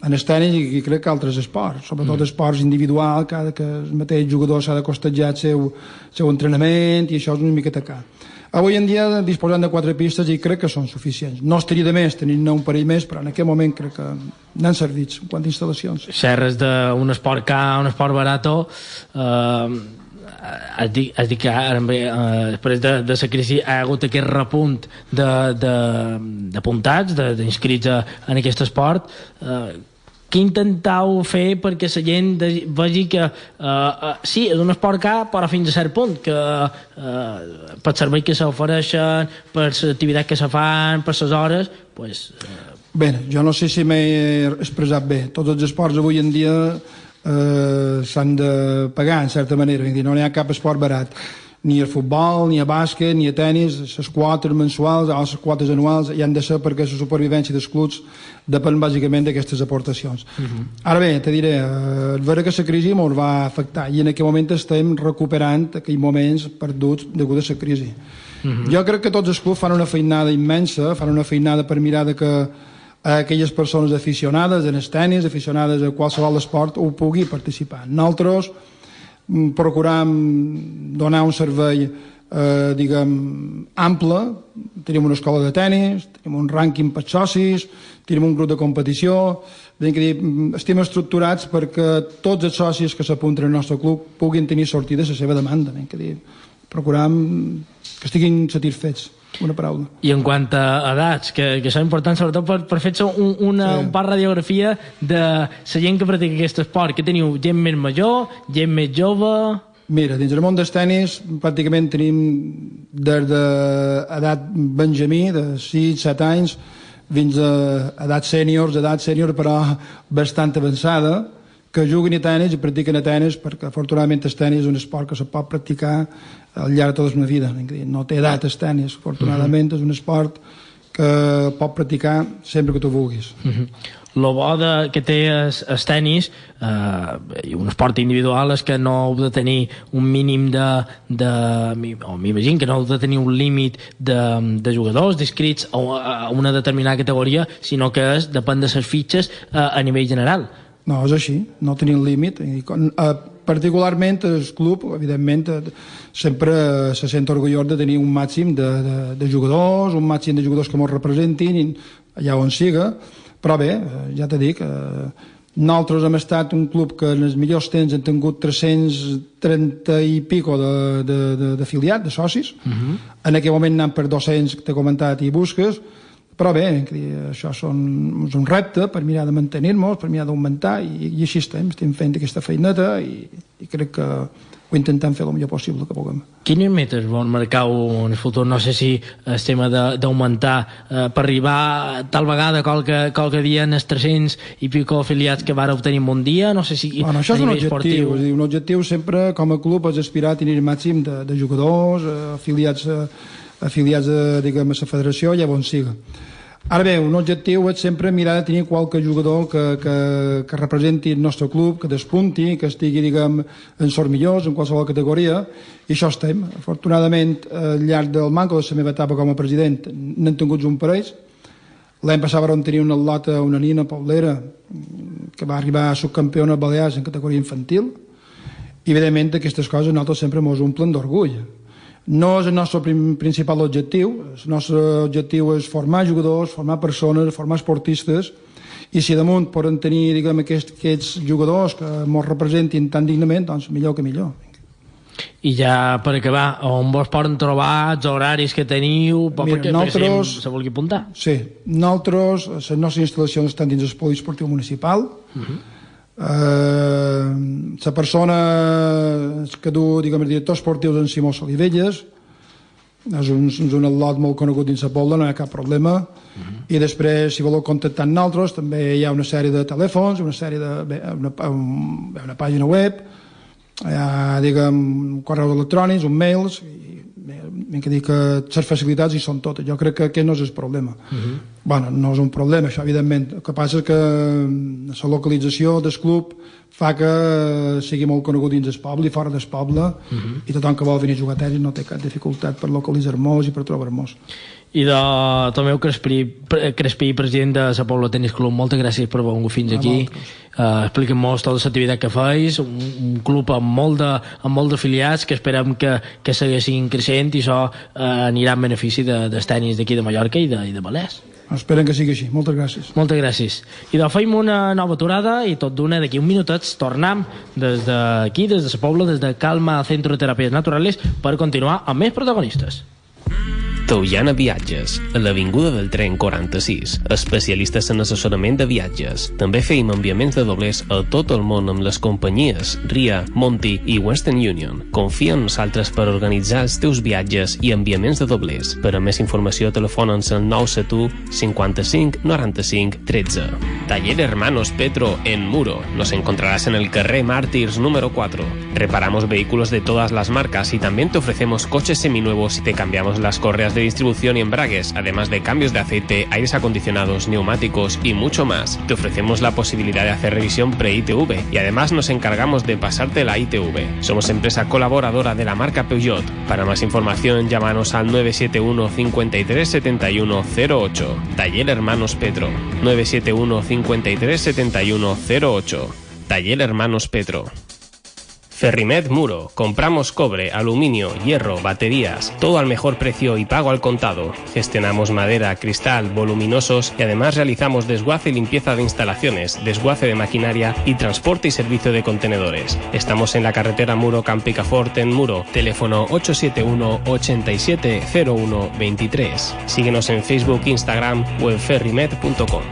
en el tenis i crec que altres esports, sobretot esports individuals, que el mateix jugador s'ha de costejar el seu entrenament, i això és una miqueta car. Avui en dia disposant de 4 pistes i crec que són suficients. No estaria de més tenir-ne un parell més, però en aquest moment crec que n'han servit en quant a instal·lacions. Xerres d'un esport car, un esport barato, has dit que després de la crisi ha hagut aquest repunt d'apuntats, d'inscrits en aquest esport. Què intentau fer perquè la gent vegi que sí, és un esport car, però fins a cert punt, que per serveis que s'ofereixen, per l'activitat que se fan, per les hores, doncs... Bé, jo no sé si m'he expressat bé. Tots els esports avui en dia s'han de pagar, en certa manera. No hi ha cap esport barat. Ni el futbol, ni a bàsquet, ni a tenis, les quotes mensuals o les quotes anuals hi han de ser perquè la supervivència dels clubs depèn bàsicament d'aquestes aportacions. Ara bé, te diré, és vera que la crisi ens va afectar i en aquest moment estem recuperant aquells moments perduts degut a la crisi. Jo crec que tots els clubs fan una feinada immensa, fan una feinada per mirar que aquelles persones aficionades en el tenis, aficionades a qualsevol esport, ho pugui participar. Nosaltres procuram donar un servei diguem ample. Tenim una escola de tenis, tenim un rànquing per socis, tenim un grup de competició, estem estructurats perquè tots els socis que s'apunten al nostre club puguin tenir sortida a la seva demanda. Procuram que estiguin satisfets, una paraula. I en quant a edats, que són importants sobretot per fer-se un part radiografia de la gent que practica aquest esport, que teniu gent més major, gent més jove... Mira, dins del món del tenis pràcticament tenim des d'edat benjamí, de 6-7 anys, fins a edat sènior però bastant avançada, que juguen a tenis i practiquen a tenis, perquè afortunadament el tenis és un esport que se pot practicar al llarg de tota la vida. No té edat el tenis, afortunadament és un esport que pot practicar sempre que tu vulguis. Lo bo que té el tenis i un esport individual és que no heu de tenir un mínim o m'imagino que no heu de tenir un límit de jugadors inscrits a una determinada categoria, sinó que depèn de les fitxes a nivell general. No, és així, no tenim límit. Particularment el club, evidentment, sempre se sent orgullós de tenir un màxim de jugadors, un màxim de jugadors que ens representin allà on siga, però bé, ja t'he dit, nosaltres hem estat un club que en els millors temps hem tingut 330 i pico d'afiliats, de socis. En aquest moment anem per 200, que t'he comentat, i busques. Però bé, això és un repte per mirar de mantenir-nos, per mirar d'augmentar, i així estem fent aquesta feineta i crec que ho intentem fer el millor possible que puguem. Quines metes vol marcar en el futur? No sé si el tema d'augmentar per arribar tal vegada qualque dia en els 300 i pico afiliats que vara obtenir un dia, no sé si bueno, això és un objectiu, un objectiu sempre com a club és aspirar a tenir el màxim de jugadors, afiliats diguem, a la federació, ja on siga. Ara bé, un objectiu és sempre mirar de tenir qualque jugador que representi el nostre club, que despunti, que estigui, diguem, en sorts millors, en qualsevol categoria, i això estem. Afortunadament, al llarg del manco de la meva etapa com a president, n'hem tingut un parell. L'any passat vam tenir una atleta, una nina, Paulera, que va arribar a subcampiona Balears en categoria infantil, i evidentment aquestes coses nosaltres sempre ens omplen d'orgull. No és el nostre principal objectiu. El nostre objectiu és formar jugadors, formar persones, formar esportistes, i si damunt poden tenir, diguem, aquests jugadors que ens representin tan dignament, doncs millor que millor. I ja per acabar, on vos poden trobar els horaris que teniu perquè se vulgui apuntar? Sí, nosaltres, les nostres instal·lacions estan dins el poliesportiu municipal. La persona que du, diguem, el director esportiu en Simó Solivelles, és un atlot molt conegut dins la Pobla, no hi ha cap problema. I després, si voleu contactar amb nosaltres, també hi ha una sèrie de telèfons, una pàgina web, hi ha, diguem, correus electrònics, un mails, i ben que dir que les facilitats hi són totes. Jo crec que aquest no és el problema. Bueno, no és un problema, això, evidentment. El que passa és que la localització del club fa que sigui molt conegut dins del poble i fora del poble, i tothom que vol venir a jugar a tenis no té cap dificultat per localitzar-nos i per trobar-nos. I de Tomeu Crespí, president de la Pobla Tenis Club, moltes gràcies per venir fins aquí. Expliquem-nos tota l'activitat que feis, un club amb molt d'afiliats que esperem que segueixin creixent, i això anirà en benefici dels tenis d'aquí de Mallorca i de Balears. Esperen que sigui així. Moltes gràcies. Moltes gràcies. I doncs feim una nova aturada i tot d'una, d'aquí un minutets, tornem des d'aquí, des de la Pobla, des de Calma Centro de Teràpies Naturales, per continuar amb més protagonistes. Touiana Viatges, a l'Avinguda del Tren 46, especialistes en assessorament de viatges. També feim enviaments de doblers a tot el món amb les companyies RIA, Monty i Western Union. Confia en nosaltres per organitzar els teus viatges i enviaments de doblers. Per a més informació, telefona'ns al 971 55 95 13. Taller Hermanos Petro en Muro. Nos encontrarás en el carrer Mártirs número 4. Reparamos vehículos de todas las marcas y también te ofrecemos coches seminuevos y te cambiamos las correas de distribución y embragues, además de cambios de aceite, aires acondicionados, neumáticos y mucho más. Te ofrecemos la posibilidad de hacer revisión pre-ITV y además nos encargamos de pasarte la ITV. Somos empresa colaboradora de la marca Peugeot. Para más información, llámanos al 971 53 71 08. Taller Hermanos Petro. 971 53 71 08. Taller Hermanos Petro. Ferrimet Muro. Compramos cobre, aluminio, hierro, baterías, todo al mejor precio y pago al contado. Gestionamos madera, cristal, voluminosos y además realizamos desguace y limpieza de instalaciones, desguace de maquinaria y transporte y servicio de contenedores. Estamos en la carretera Muro Campicafort en Muro. Teléfono 871 87 01 23. Síguenos en Facebook, Instagram o en ferrimet.com.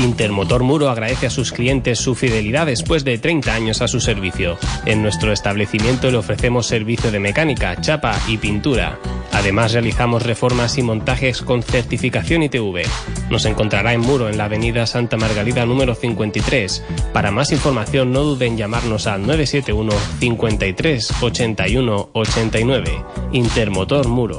Intermotor Muro agradece a sus clientes su fidelidad después de 30 años a su servicio. En nuestro establecimiento le ofrecemos servicio de mecánica, chapa y pintura. Además realizamos reformas y montajes con certificación ITV. Nos encontrará en Muro, en la avenida Santa Margarida número 53. Para más información no duden en llamarnos al 971 53 81 89. Intermotor Muro.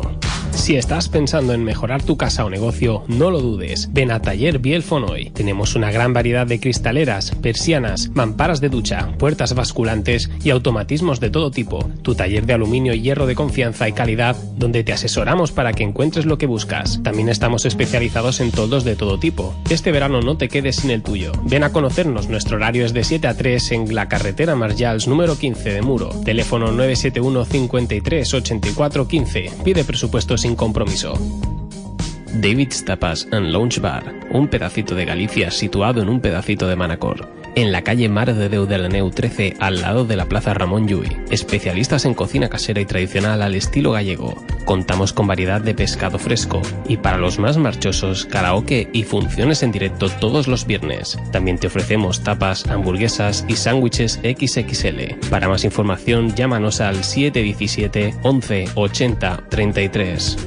Si estás pensando en mejorar tu casa o negocio, no lo dudes. Ven a Taller Bielfon hoy. Tenemos una gran variedad de cristaleras, persianas, mamparas de ducha, puertas basculantes y automatismos de todo tipo. Tu taller de aluminio y hierro de confianza y calidad, donde te asesoramos para que encuentres lo que buscas. También estamos especializados en toldos de todo tipo. Este verano no te quedes sin el tuyo. Ven a conocernos. Nuestro horario es de 7 a 3 en la carretera Marjals número 15 de Muro. Teléfono 971 53 84 15. Pide presupuesto sin compromiso. David's Tapas and Lounge Bar, un pedacito de Galicia situado en un pedacito de Manacor. en la calle Mare de Déu de la Neu 13, al lado de la Plaza Ramón Llull. Especialistas en cocina casera y tradicional al estilo gallego. Contamos con variedad de pescado fresco y para los más marchosos, karaoke y funciones en directo todos los viernes. También te ofrecemos tapas, hamburguesas y sándwiches XXL. Para más información, llámanos al 717 11 80 33.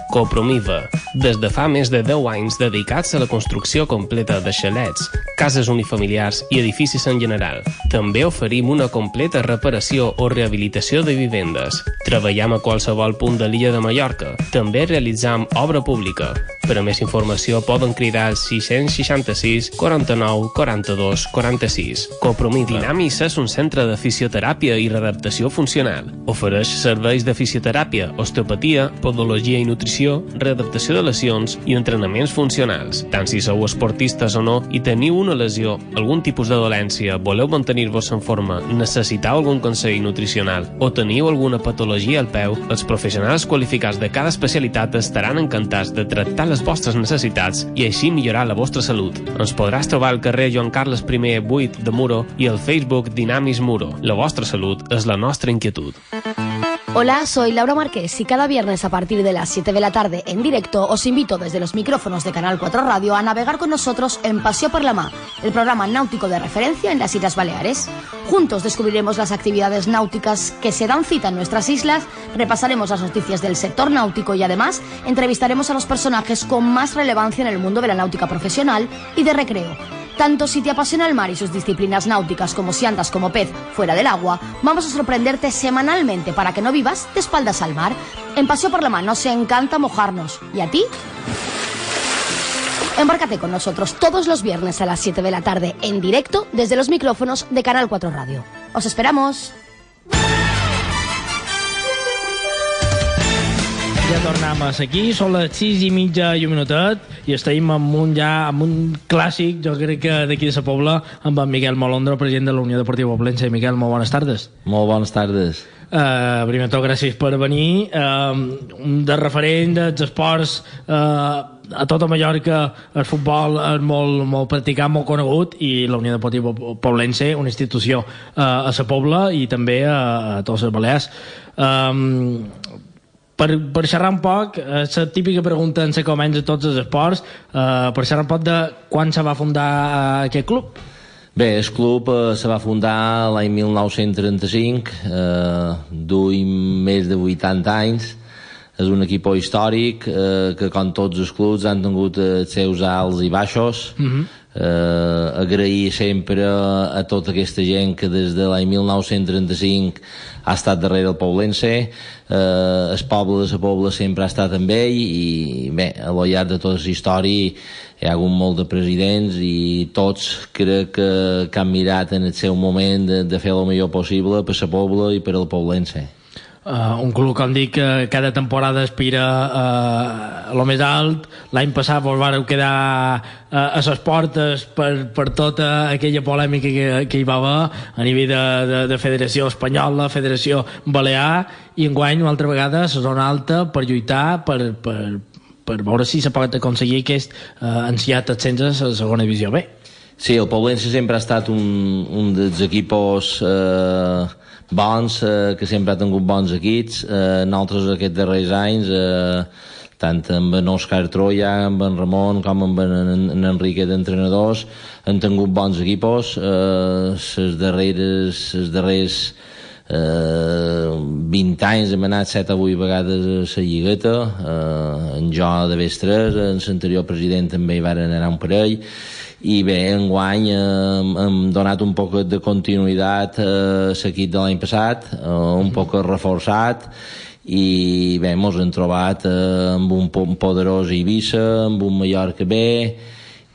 Copromiva. Des de fa més de 10 anys dedicats a la construcció completa de xalets, cases unifamiliars i edificis en general. També oferim una completa reparació o rehabilitació de vivendes. Treballem a qualsevol punt de l'illa de Mallorca. També realitzam obra pública. Per a més informació poden cridar al 666 49 42 46. Copromiva. Dinamis és un centre de fisioteràpia i readaptació funcional. Ofereix serveis de fisioteràpia, osteopatia, podologia i nutrició, readaptació de lesions i entrenaments funcionals. Tant si sou esportistes o no i teniu una lesió, algun tipus de dolència, voleu mantenir-vos en forma, necessiteu algun consell nutricional o teniu alguna patologia al peu, els professionals qualificats de cada especialitat estaran encantats de tractar les vostres necessitats i així millorar la vostra salut. Ens podràs trobar al carrer Joan Carles I 8 de Muro i al Facebook Dinamis Muro. La vostra salut és la nostra inquietud. Hola, soy Laura Marqués y cada viernes a partir de las 7 de la tarde en directo os invito desde los micrófonos de Canal 4 Radio a navegar con nosotros en Paseo por la Mar, el programa náutico de referencia en las Islas Baleares. Juntos descubriremos las actividades náuticas que se dan cita en nuestras islas, repasaremos las noticias del sector náutico y además entrevistaremos a los personajes con más relevancia en el mundo de la náutica profesional y de recreo. Tanto si te apasiona el mar y sus disciplinas náuticas como si andas como pez fuera del agua, vamos a sorprenderte semanalmente para que no vivas de espaldas al mar. En Paseo por la Mar nos encanta mojarnos. ¿Y a ti? Embárcate con nosotros todos los viernes a las 7 de la tarde en directo desde los micrófonos de Canal 4 Radio. ¡Os esperamos! Ja tornem aquí, són les 6:30 i un minutet i estem amb un clàssic, jo crec que d'aquí de la Pobla, amb en Miquel Molondro, president de la Unió Deportiva Poblense. Miquel, molt bones tardes. Molt bones tardes. Primer tot, gràcies per venir. De referent dels esports a tota Mallorca, el futbol és molt practicat, molt conegut, i la Unió Deportiva Poblense, una institució a la Pobla i també a totes les Balears. Per xerrar un poc, la típica pregunta en què comença tots els esports, per xerrar un poc de quan se va fundar aquest club. Bé, el club se va fundar l'any 1935, duim més de 80 anys. És un equip històric que, com tots els clubs, han tingut els seus alts i baixos. Agrair sempre a tota aquesta gent que des de l'any 1935 ha estat darrere del Poblense. El poble de la Pobla sempre ha estat amb ell i bé, a lo llarg de tota la història hi ha hagut molt de presidents i tots crec que han mirat en el seu moment de fer el millor possible per la Pobla i per al Poblense. Un club, com dic, que cada temporada aspira a lo més alt. L'any passat vos vareu quedar a les portes per tota aquella polèmica que hi va haver a nivell de Federació Espanyola, Federació Balear, i enguany una altra vegada la zona alta per lluitar per veure si se pot aconseguir aquest ansiat ascens a la segona divisió B. Sí, el Poblense sempre ha estat un dels equipos bons, que sempre ha tingut bons equips. Nosaltres aquests darrers anys, tant amb en Òscar Troia, amb en Ramon com amb en Enrique d'entrenadors, han tingut bons equipos. Els darrers 20 anys hem anat 7 o 8 vegades a la lligueta, en jo de vez 3, en l'anterior president també hi varen anar un parell, i bé, enguany hem donat un poc de continuïtat a l'equip de l'any passat, un poc reforçat, i bé, mos hem trobat amb un poderós Eivissa, amb un Mallorca B,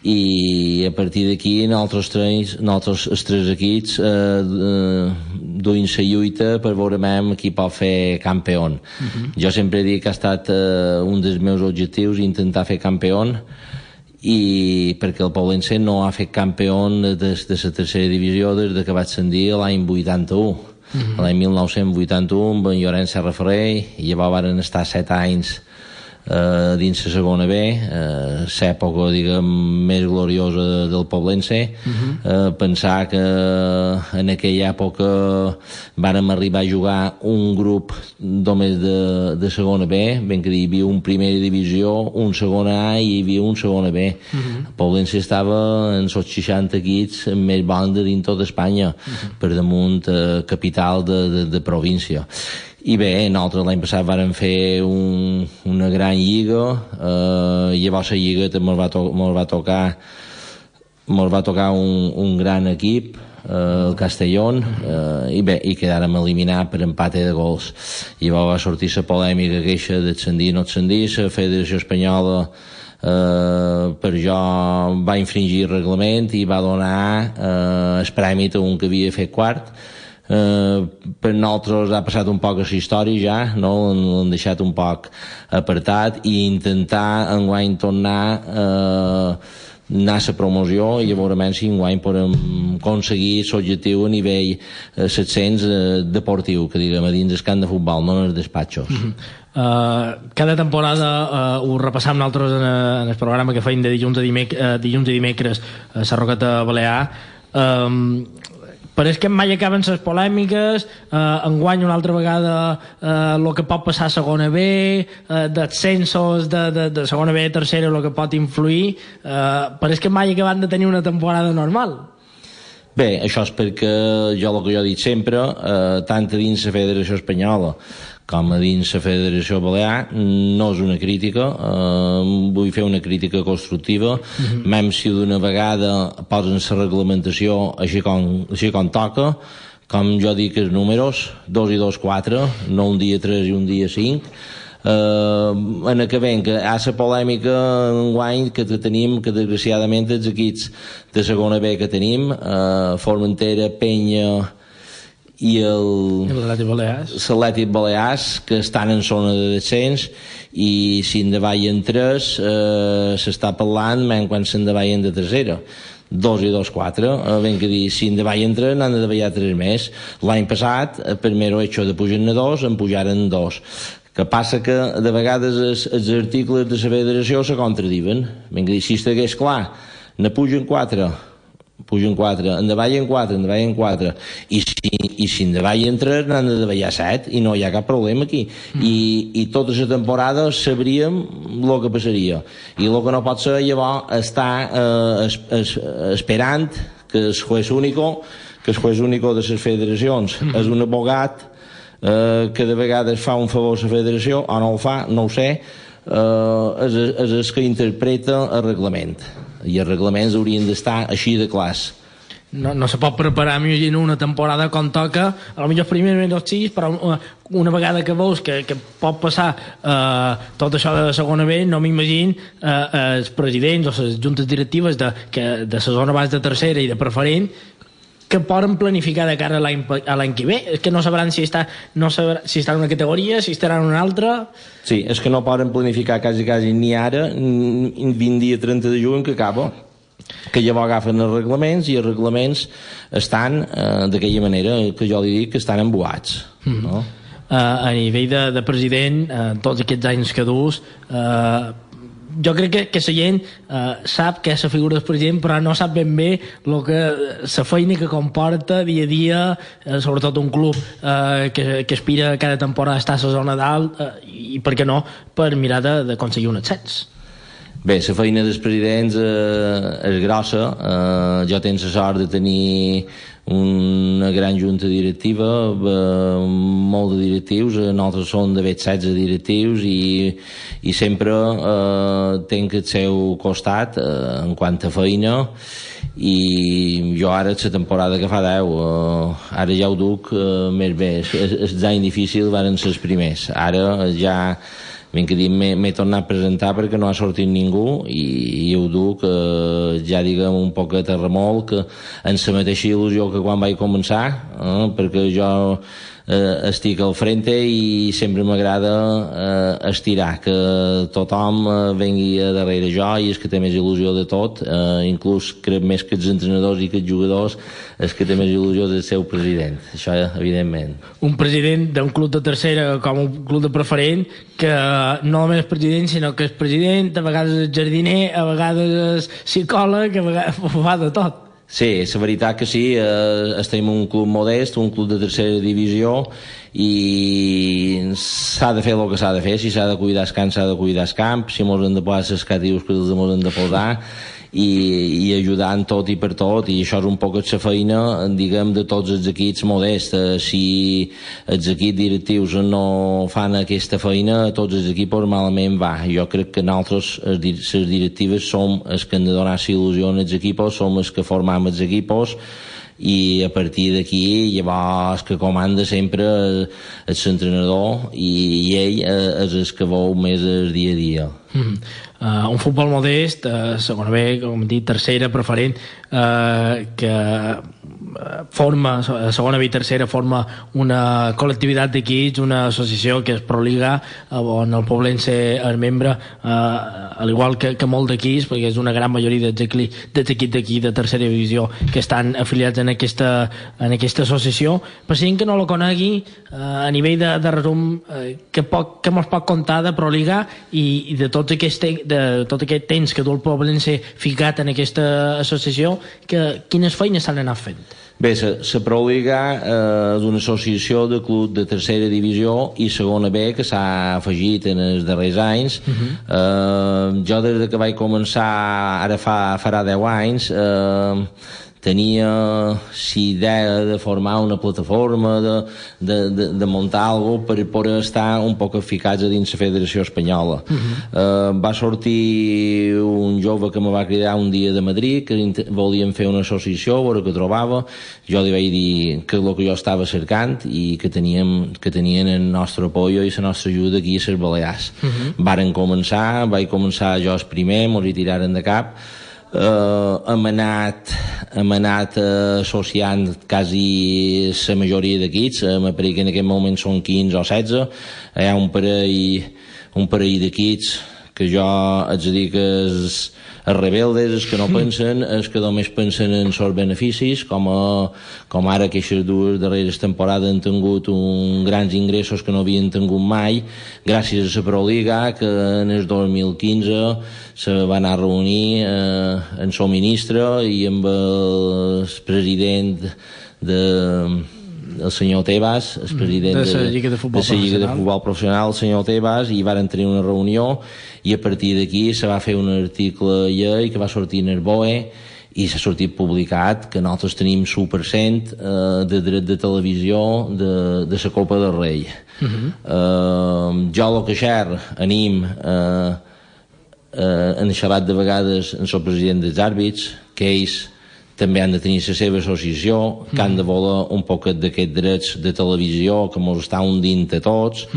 i a partir d'aquí nosaltres els tres equips duim la lluita per veure qui pot fer campió. Jo sempre dic que ha estat un dels meus objectius intentar fer campió, i perquè el Poblense no ha fet campió de la tercera divisió des que vaig ascendir l'any 81. L'any 1981 amb en Llorenç Serra Ferrer, i llavors varen estar 7 anys dins la segona B, l'època, diguem, més gloriosa del Poblense. Pensar que en aquella època vàrem arribar a jugar un grup només de segona B, ben que hi havia un primera divisió, un segona A i hi havia un segona B. El Poblense estava en els 60 equips més bons de dins tot Espanya, per damunt capital de província. I bé, nosaltres l'any passat vàrem fer una gran lliga, llavors la lliga també mos va tocar un gran equip, el Castellón, i bé, i quedàrem eliminats per empate de gols. Llavors va sortir la polèmica queixa d'ascendir o no ascendir. La Federació Espanyola per jo va infringir el reglament i va donar el premi a un que havia fet quart. Per nosaltres ha passat un poc a la història ja, no? L'hem deixat un poc apartat i intentar enguany tornar anar a la promoció i a veure si enguany podem aconseguir l'objectiu a nivell 700 deportiu, que diguem, a dins del camp de futbol, no en els despatxos. Cada temporada ho repassam nosaltres en el programa que feim de dilluns i dimecres a la Roqueta Balear. Però és que mai acaben les polèmiques, enguany una altra vegada el que pot passar a segona B, d'ascensos de segona B a tercera, el que pot influir, però és que mai acaben de tenir una temporada normal. Bé, això és perquè el que jo he dit sempre, tant a dins la Federació Espanyola com a dins la Federació Balear, no és una crítica, vull fer una crítica constructiva, même si d'una vegada posen la reglamentació així com toca, com jo dic els números, 2 i 2, 4, no un dia 3 i un dia 5, en què ven que hi ha la polèmica enguany que tenim, que desgraciadament els equips de segona B que tenim, Formentera, Penya i l'Atlètic Balears, que estan en zona de descens, i si en davall en 3 s'està parlant quan se'n davallen de tercera. 2 i 2, 4, ben que dir, si en davall en 3 n'han de davallar 3 més. L'any passat, per mero hecho de pujar a 2, en pujaren 2. Que passa que de vegades els articles de la federació se contradiuen. Ben que dir, si estigués clar, ne pugen 4, en davallen 4, i si en davallen 3 n'han de davallar 7 i no hi ha cap problema aquí. I tota la temporada sabríem el que passaria, i el que no pot ser llavors estar esperant que el juez único de les federacions és un abogat que de vegades fa un favor a la federació o no el fa, no ho sé, és el que interpreta el reglament, i els reglaments haurien d'estar així de clars. No se pot preparar, m'imagino, una temporada com toca, a lo millor primer els 6, però una vegada que veus que pot passar tot això de segona B, no m'imagino els presidents o les juntes directives de la zona base de tercera i de preferent que poden planificar de cara a l'any que ve. És que no sabran si està en una categoria, si estarà en una altra. Sí, és que no poden planificar quasi ni ara, 20 dia 30 de juny que acaba, que llavors agafen els reglaments, i els reglaments estan d'aquella manera que jo li dic que estan embuats, no? A nivell de president, tots aquests anys que dus, jo crec que la gent sap que és la figura del president, però no sap ben bé la feina que comporta dia a dia, sobretot un club que aspira cada temporada a estar a la zona dalt, i per què no, per mirar d'aconseguir un ascens. Bé, la feina dels presidents és grossa. Jo tinc la sort de tenir una gran junta directiva, molt de directius, nosaltres som de 16 directius, i sempre tinc el seu costat en quant a feina, i jo ara la temporada que fa 10, ara ja ho duc més bé. Els anys difícils van ser els primers, ara ja ben que dir, m'he tornat a presentar perquè no ha sortit ningú, i ho duc ja diguem un poquet a remolc, en la mateixa il·lusió que quan vaig començar, perquè jo estic al frente i sempre m'agrada estirar que tothom vengui a darrere jo, i és que té més il·lusió de tot, inclús crec més que els entrenadors i que els jugadors, és que té més il·lusió del seu president, això evidentment. Un president d'un club de tercera com un club de preferent, que no només és president sinó que és president, a vegades és jardiner, a vegades és psicòleg, a vegades fa de tot. Sí, la veritat que sí, estem en un club modest, un club de tercera divisió, i s'ha de fer el que s'ha de fer. Si s'ha de cuidar el camp, s'ha de cuidar el camp, si mos hem de posar els catius que els mos hem de posar, i ajudant tot i per tot, i això és un poc la feina, diguem, de tots els equips modests. Si els equips directius no fan aquesta feina, tots els equips malament va. Jo crec que nosaltres, les directives, som els que han de donar il·lusió als equips, som els que formam els equips, i a partir d'aquí llavors que comanda sempre és l'entrenador, i ell és el que veu més el dia a dia. Un futbol modest, segona B, com hem dit, tercera, preferent, que forma, segona B i tercera, forma una col·lectivitat d'equips, una associació que és Proliga, on el poblense és membre, al igual que molt d'equips, perquè és una gran majoria dels equips d'aquí de tercera divisió que estan afiliats en aquesta associació. Per si que no la conegui, a nivell de resum, que mos pot contar de Proliga i de tot aquest temps que du el poblense ficat en aquesta associació, quines feines s'han anat fent? Bé, la Proliga és una associació de club de tercera divisió i segona B que s'ha afegit en els darrers anys. Jo des que vaig començar, ara farà 10 anys, tenia l'idea de formar una plataforma, de muntar alguna cosa per poder estar un poc eficaç dins la Federació Espanyola. Va sortir un jove que me va cridar un dia de Madrid, que volien fer una associació, a veure què trobava. Jo li vaig dir que el que jo estava cercant i que tenien el nostre apoyo i la nostra ajuda aquí a les Balears. Vaig començar jo el primer, mos hi tiraren de cap. Hem anat associant quasi la majoria d'equips, me pareix que en aquest moment són 15 o 16. Hi ha un parell d'equips que jo haig de dir que els rebeldes, els que no pensen, els que només pensen en els beneficis, com ara que aquestes dues darreres temporades han tingut uns grans ingressos que no havien tingut mai, gràcies a la Proliga, que en el 2015 se va anar a reunir en el ministre i amb el president el senyor Tebas, el president de la Lliga de Futbol Professional, el senyor Tebas, i varen tenir una reunió, i a partir d'aquí se va fer un article llei que va sortir en el BOE i s'ha sortit publicat que nosaltres tenim 1% de dret de televisió de la Copa del Rei. Jo el que anem han xerrat de vegades amb el president dels àrbits, que ells també han de tenir la seva associació, que han de voler un poc d'aquests drets de televisió que ens està hundint a tots.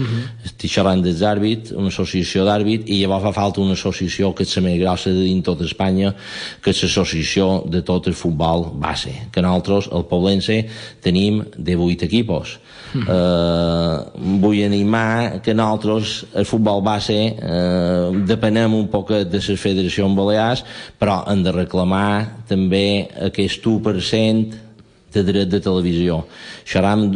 Estic xerrant dels àrbits, una associació d'àrbits, i llavors fa falta una associació que és la més grossa de dins tota Espanya, que és l'associació de tot el futbol base, que nosaltres, el poblense, tenim 18 equipos. Vull animar que nosaltres, el futbol base, depenem un poc de les federacions balears, però hem de reclamar també aquest 1% de dret de televisió. Xerram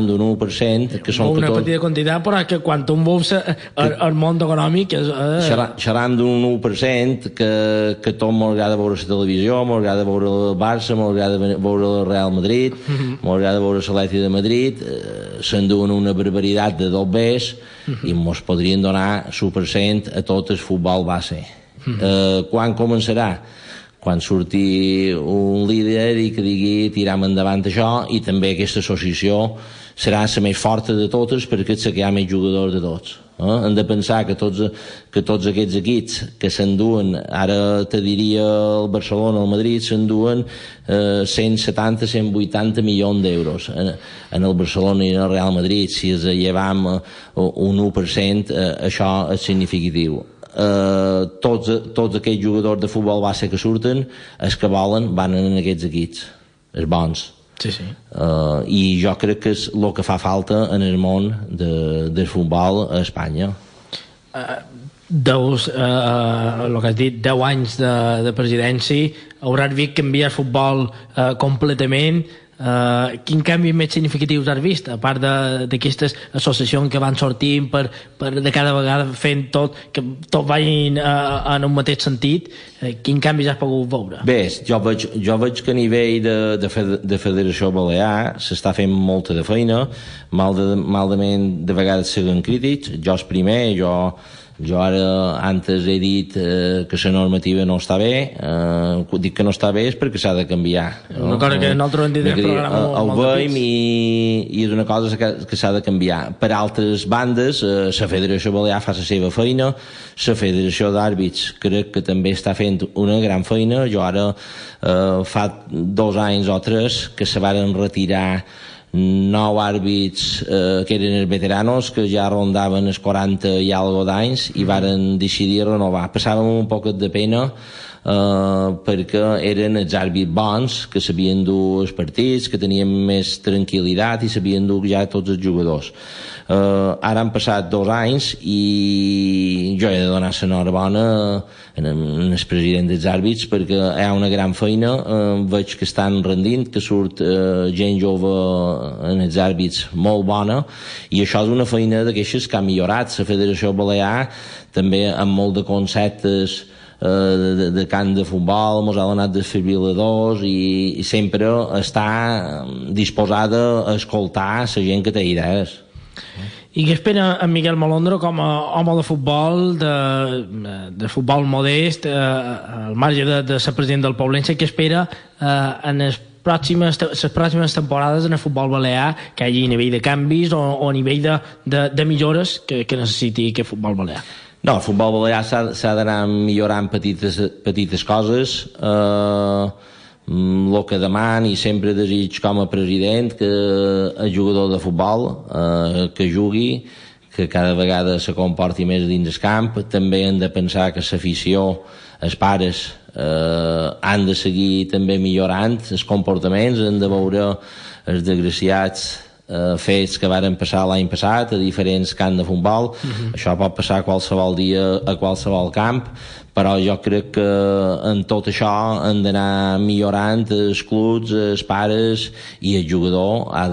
d'un 1%, que són una petita quantitat, però que quan tu veus el món econòmic... Xerram d'un 1% que tot m'agrada veure la televisió, m'agrada veure el Barça, m'agrada veure el Real Madrid, m'agrada veure l'Atlètic de Madrid, s'enduen una barbaritat de dos bes i ens podrien donar 1% a tot el futbol base. Quan començarà? Quan surti un líder i que digui tirem endavant això, i també aquesta associació serà la més forta de totes perquè és la que hi ha més jugadors de tots. Hem de pensar que tots aquests equips que s'enduen, ara te diria el Barcelona o el Madrid, s'enduen 170-180 milions d'euros. En el Barcelona i en el Real Madrid, si es llevam un 1%, això és significatiu. Tots aquells jugadors de futbol base que surten, els que volen van en aquests equips, els bons. I jo crec que és el que fa falta en el món del futbol a Espanya. El que has dit, 10 anys de presidència, hauràs vist canviar el futbol completament. Quin canvi més significatius has vist, a part d'aquestes associacions que van sortint per de cada vegada fent tot, que tot vagin en un mateix sentit? Quin canvi has pogut veure? Bé, jo veig que a nivell de Federació Balear s'està fent molta de feina, malament de vegades siguen crítics. Jo és primer, jo ara antes he dit que la normativa no està bé. Dic que no està bé és perquè s'ha de canviar. Una cosa que nosaltres hem dit en el programa el veiem i és una cosa que s'ha de canviar. Per altres bandes, la Federació Balear fa la seva feina, la Federació d'Àrbits crec que també està fent una gran feina. Jo ara fa 2 anys o 3 que se varen retirar 9 àrbits que eren els veteranos, que ja rondaven els 40 i algo d'anys, i varen decidir renovar. Passàvem un poc de pena perquè eren els àrbits bons, que sabien dur els partits, que tenien més tranquil·litat i sabien dur ja tots els jugadors. Ara han passat 2 anys i jo he de donar l'enhorabona al president dels àrbits perquè hi ha una gran feina. Veig que estan rendint, que surt gent jove en els àrbits molt bona, i això és una feina d'aquestes que ha millorat. La Federació Balear també amb molt de conceptes de camp de futbol, ens ha donat desfibriladors i sempre està disposada a escoltar la gent que té idees. I què espera en Miguel Molondro com a home de futbol, de futbol modest, al marge de ser president del Poblense? Què espera en les pròximes temporades en el futbol balear, que hi hagi a nivell de canvis o a nivell de millores que necessiti aquest futbol balear? No, el futbol balear s'ha d'anar millorant petites coses. El que demano i sempre desig com a president, que el jugador de futbol que jugui, que cada vegada se comporti més dins el camp. També hem de pensar que l'afició, els pares han de seguir també millorant els comportaments, han de veure els desgraciats fets que varen passar l'any passat a diferents camps de futbol. Això pot passar qualsevol dia a qualsevol camp, però jo crec que en tot això han d'anar millorant els clubs, els pares, i el jugador ha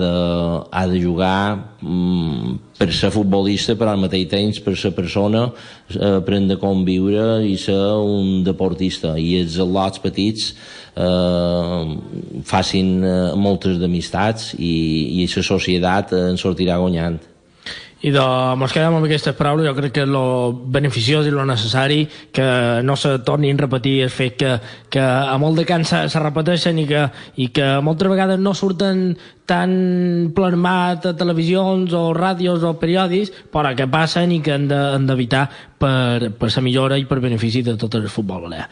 de jugar per ser futbolista, però al mateix temps per ser persona, aprendre a conviure i ser un deportista, i els al·lots petits facin moltes d'amistats i la societat en sortirà guanyant. I ens quedem amb aquestes paraules. Jo crec que és lo beneficiós i lo necessari que no se tornin a repetir el fet que a molt de cants se repeteixen i que moltes vegades no surten tan plasmat a televisions o ràdios o periòdics, però que passen i que han d'evitar per la millora i per benefici de tot el futbol balear.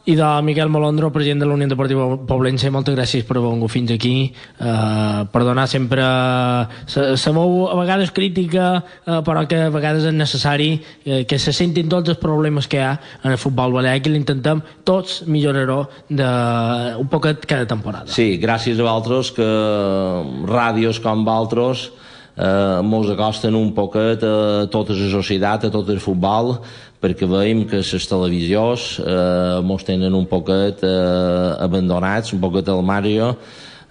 I de Miguel Molondro, president de la Unió Deportiva Poblense, moltes gràcies per haver vingut fins aquí, per donar sempre la veu a vegades crítica, però que a vegades és necessari que se sentin tots els problemes que hi ha en el futbol balear, que l'intentem tots millorar-ho un poquet cada temporada. Sí, gràcies a vosaltres, que ràdios com vosaltres mos acosten un poquet a tota la societat, a tot el futbol, perquè veiem que les televisions mos tenen un poquet abandonats, un poquet al marge,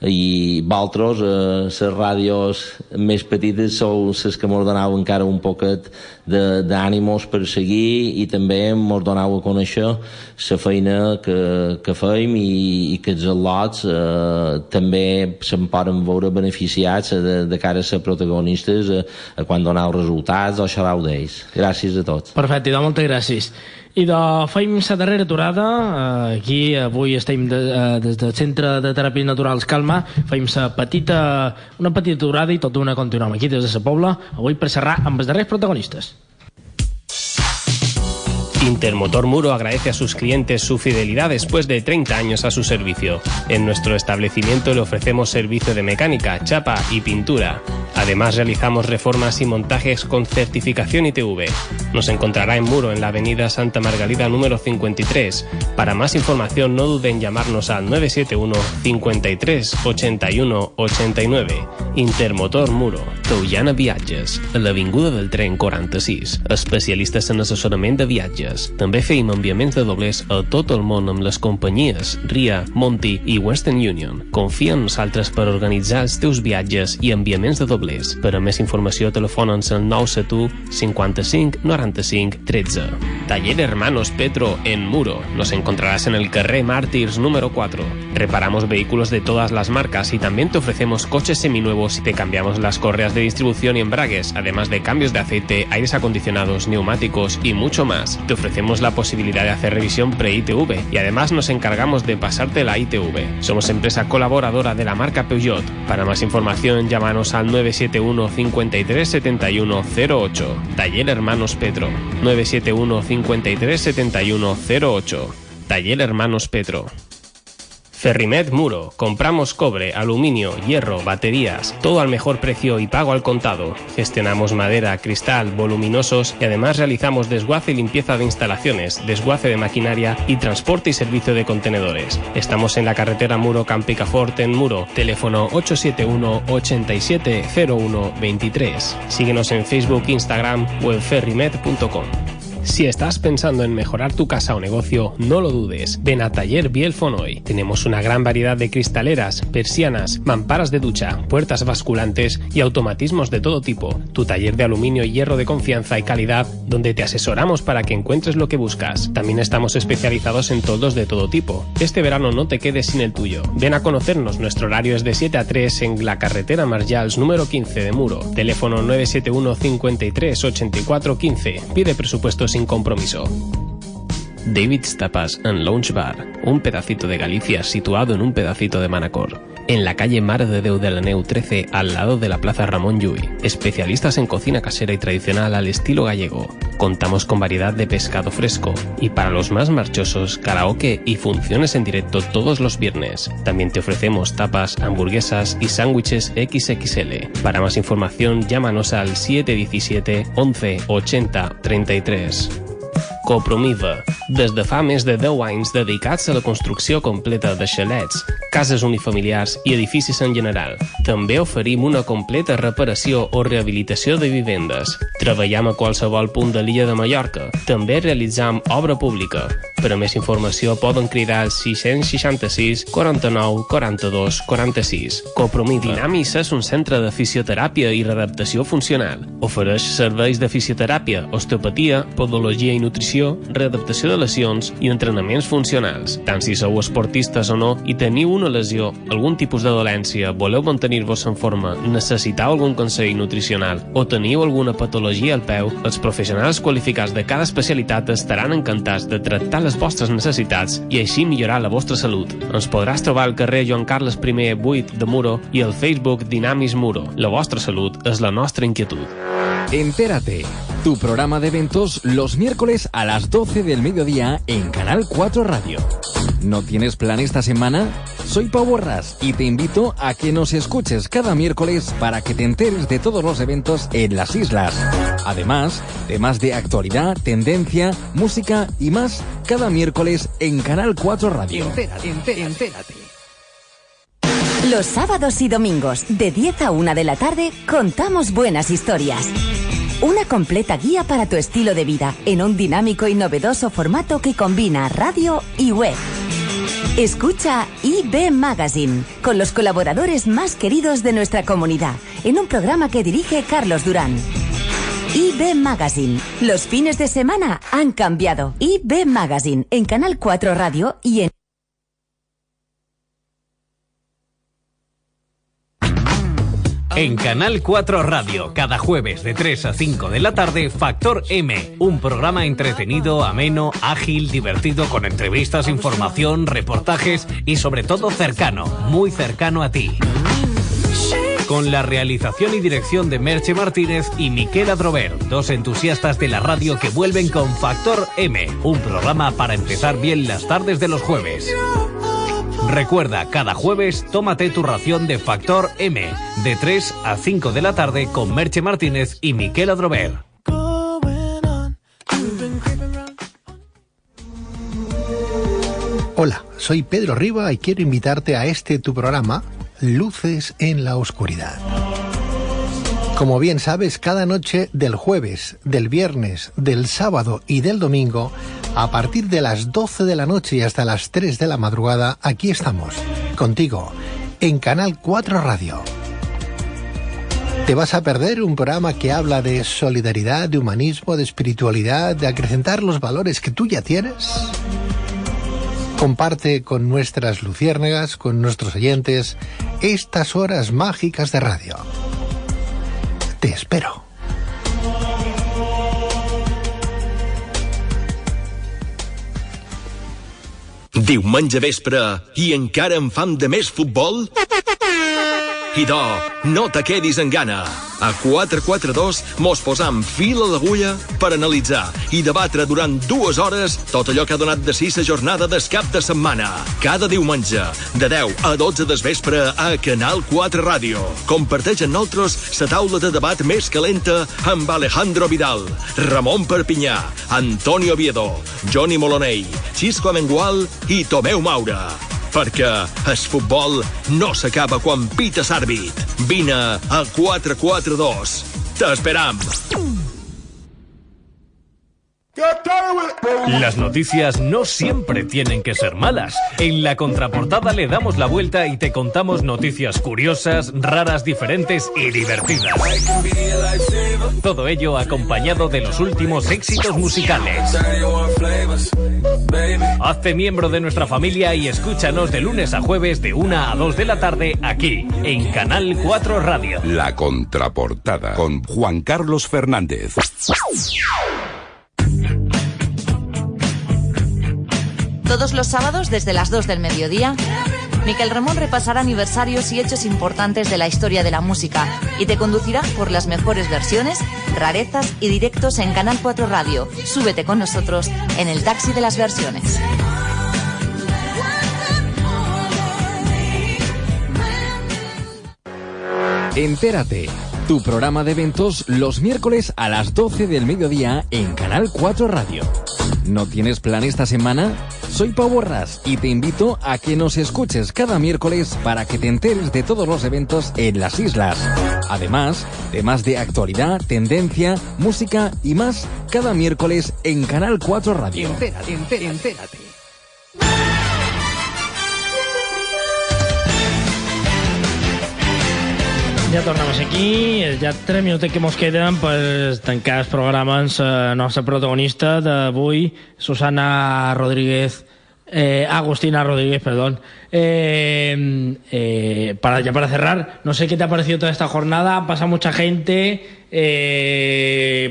i vosaltres, les ràdios més petites, sou les que mos donau encara un poquet d'ànimos per seguir, i també mos donau a conèixer la feina que fem, i que els al·lots també se'n poden veure beneficiats de cara a ser protagonistes quan donau resultats o xerrau d'ells. Gràcies a tots. Perfecte, moltes gràcies. I fem la darrera aturada. Aquí avui estem des del Centre de Teràpies Naturals Calma. Fem una petita aturada i tot una continuem aquí des de la Pobla, avui per xerrar amb els darrers protagonistes. Intermotor Muro agradece a sus clientes su fidelidad después de 30 años a su servicio. En nuestro establecimiento le ofrecemos servicio de mecánica, chapa y pintura. Además realizamos reformas y montajes con certificación ITV. Nos encontrará en Muro, en la avenida Santa Margalida número 53. Para más información no duden en llamarnos al 971 53 81 89. Intermotor Muro, Toullana Viatges, a l'Avinguda del Tren 46. Especialistes en assessorament de viatges. També feim enviaments de doblers a tot el món amb les companyies RIA, Monty i Western Union. Confia en nosaltres per organitzar els teus viatges i enviaments de doblers. Per a més informació telefona'ns al 971 55 95 13. Taller Hermanos Petro en Muro. Nos encontrarás en el carrer Mártirs número 4. Reparamos vehículos de todas las marcas y también te ofrecemos coches seminuevos y te cambiamos las correas de distribución y embragues, además de cambios de aceite, aires acondicionados, neumáticos y mucho más. Te ofrecemos la posibilidad de hacer revisión pre-ITV y además nos encargamos de pasarte la ITV. Somos empresa colaboradora de la marca Peugeot. Para más información llámanos al 971 53 71 08. Taller Hermanos Petro. 971 53 71 08. Taller Hermanos Petro. Ferrimet Muro. Compramos cobre, aluminio, hierro, baterías, todo al mejor precio y pago al contado. Gestionamos madera, cristal, voluminosos y además realizamos desguace y limpieza de instalaciones, desguace de maquinaria y transporte y servicio de contenedores. Estamos en la carretera Muro Campicafort en Muro. Teléfono 871 87 01 23. Síguenos en Facebook, Instagram o en ferrimet.com. Si estás pensando en mejorar tu casa o negocio, no lo dudes. Ven a Taller Biel Fonoy. Tenemos una gran variedad de cristaleras, persianas, mamparas de ducha, puertas basculantes y automatismos de todo tipo. Tu taller de aluminio y hierro de confianza y calidad, donde te asesoramos para que encuentres lo que buscas. También estamos especializados en toldos de todo tipo. Este verano no te quedes sin el tuyo. Ven a conocernos. Nuestro horario es de 7 a 3 en la carretera Marjals número 15 de Muro. Teléfono 971 53 84 15. Pide presupuestos sin compromiso. David's Tapas and Lounge Bar, un pedacito de Galicia situado en un pedacito de Manacor, en la calle Mare de Déu de la Neu 13, al lado de la Plaza Ramón Llull. Especialistas en cocina casera y tradicional al estilo gallego. Contamos con variedad de pescado fresco y para los más marchosos, karaoke y funciones en directo todos los viernes. También te ofrecemos tapas, hamburguesas y sándwiches XXL. Para más información llámanos al 717 11 80 33. Copromiva. Des de fa més de 10 anys dedicats a la construcció completa de xalets, cases unifamiliars i edificis en general. També oferim una completa reparació o rehabilitació de vivendes. Treballem a qualsevol punt de l'illa de Mallorca. També realitzam obra pública. Per a més informació poden cridar al 666 49 42 46. Copromiva. Dinamis és un centre de fisioteràpia i readaptació funcional. Ofereix serveis de fisioteràpia, osteopatia, podologia i nutrició, readaptació de lesions i entrenaments funcionals. Tant si sou esportistes o no i teniu una lesió, algun tipus de dolència, voleu mantenir-vos en forma, necessiteu algun consell nutricional o teniu alguna patologia al peu, els professionals qualificats de cada especialitat estaran encantats de tractar les vostres necessitats i així millorar la vostra salut. Ens podràs trobar al carrer Joan Carles I 8 de Muro i al Facebook Dinamis Muro. La vostra salut és la nostra inquietud. Entérate, tu programa de eventos los miércoles a las 12 del mediodía en Canal 4 Radio. ¿No tienes plan esta semana? Soy Pau Borràs y te invito a que nos escuches cada miércoles para que te enteres de todos los eventos en las islas. Además, temas de actualidad, tendencia, música y más cada miércoles en Canal 4 Radio. Entérate. Los sábados y domingos, de 10 a 1 de la tarde, contamos buenas historias. Una completa guía para tu estilo de vida, en un dinámico y novedoso formato que combina radio y web. Escucha IB Magazine, con los colaboradores más queridos de nuestra comunidad, en un programa que dirige Carlos Durán. IB Magazine. Los fines de semana han cambiado. IB Magazine, en Canal 4 Radio y en... En Canal 4 Radio, cada jueves de 3 a 5 de la tarde, Factor M, un programa entretenido, ameno, ágil, divertido, con entrevistas, información, reportajes y sobre todo cercano, muy cercano a ti. con la realización y dirección de Merche Martínez y Miquel Adrover, dos entusiastas de la radio que vuelven con Factor M, un programa para empezar bien las tardes de los jueves. Recuerda, cada jueves tómate tu ración de Factor M, de 3 a 5 de la tarde con Merche Martínez y Miquel Adrover. Hola, soy Pedro Riba y quiero invitarte a tu programa, Luces en la Oscuridad. Como bien sabes, cada noche del jueves, del viernes, del sábado y del domingo, a partir de las 12 de la noche y hasta las 3 de la madrugada, aquí estamos, contigo, en Canal 4 Radio. ¿Te vas a perder un programa que habla de solidaridad, de humanismo, de espiritualidad, de acrecentar los valores que tú ya tienes? Comparte con nuestras luciérnagas, con nuestros oyentes, estas horas mágicas de radio. Te espero. Diumenge vespre i encara amb fam de més futbol? Idò, no te quedis en gana. A 442 mos posam fil a l'agulla per analitzar i debatre durant 2 hores tot allò que ha donat de si la jornada del cap de setmana. Cada diumenge, de 10 a 12 del vespre a Canal 4 Ràdio. Comparteix amb nosaltres la taula de debat més calenta amb Alejandro Vidal, Ramon Perpinyà, Antonio Oviedo, Johnny Moloney, Xisco Amengual i Tomeu Maura. Perquè el futbol no s'acaba quan pita l'àrbit. Vine a 442. T'esperam. Las noticias no siempre tienen que ser malas. En la contraportada le damos la vuelta y te contamos noticias curiosas, raras, diferentes y divertidas. Todo ello acompañado de los últimos éxitos musicales. Hazte miembro de nuestra familia y escúchanos de lunes a jueves de 1 a 2 de la tarde aquí, en Canal 4 Radio. La contraportada con Juan Carlos Fernández. Todos los sábados desde las 2 del mediodía, Miquel Ramón repasará aniversarios y hechos importantes de la historia de la música y te conducirá por las mejores versiones, rarezas y directos en Canal 4 Radio. Súbete con nosotros en el taxi de las versiones. Entérate, tu programa de eventos los miércoles a las 12 del mediodía en Canal 4 Radio. ¿No tienes plan esta semana? Soy Pau Borràs y te invito a que nos escuches cada miércoles para que te enteres de todos los eventos en las islas. Además, temas de actualidad, tendencia, música y más cada miércoles en Canal 4 Radio. Entérate. Ja tornem aquí, ja 3 minuts que mos queden per tancar el programa amb la nostra protagonista d'avui, Agustina Rodríguez, perdón. Para cerrar, no sé qué te ha parecido toda esta jornada, pasa mucha gente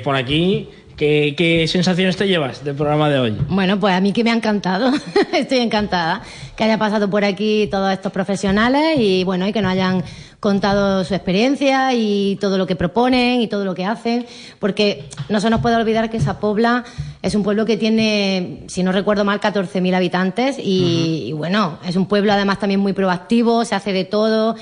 por aquí. ¿Qué sensaciones te llevas del programa de hoy? Bueno, pues a mí que me ha encantado, estoy encantada que haya pasado por aquí todos estos profesionales y bueno, y que nos hayan contado su experiencia y todo lo que proponen y todo lo que hacen, porque no se nos puede olvidar que Sa Pobla es un pueblo que tiene, si no recuerdo mal, 14.000 habitantes y bueno, es un pueblo además también muy proactivo, se hace de todo.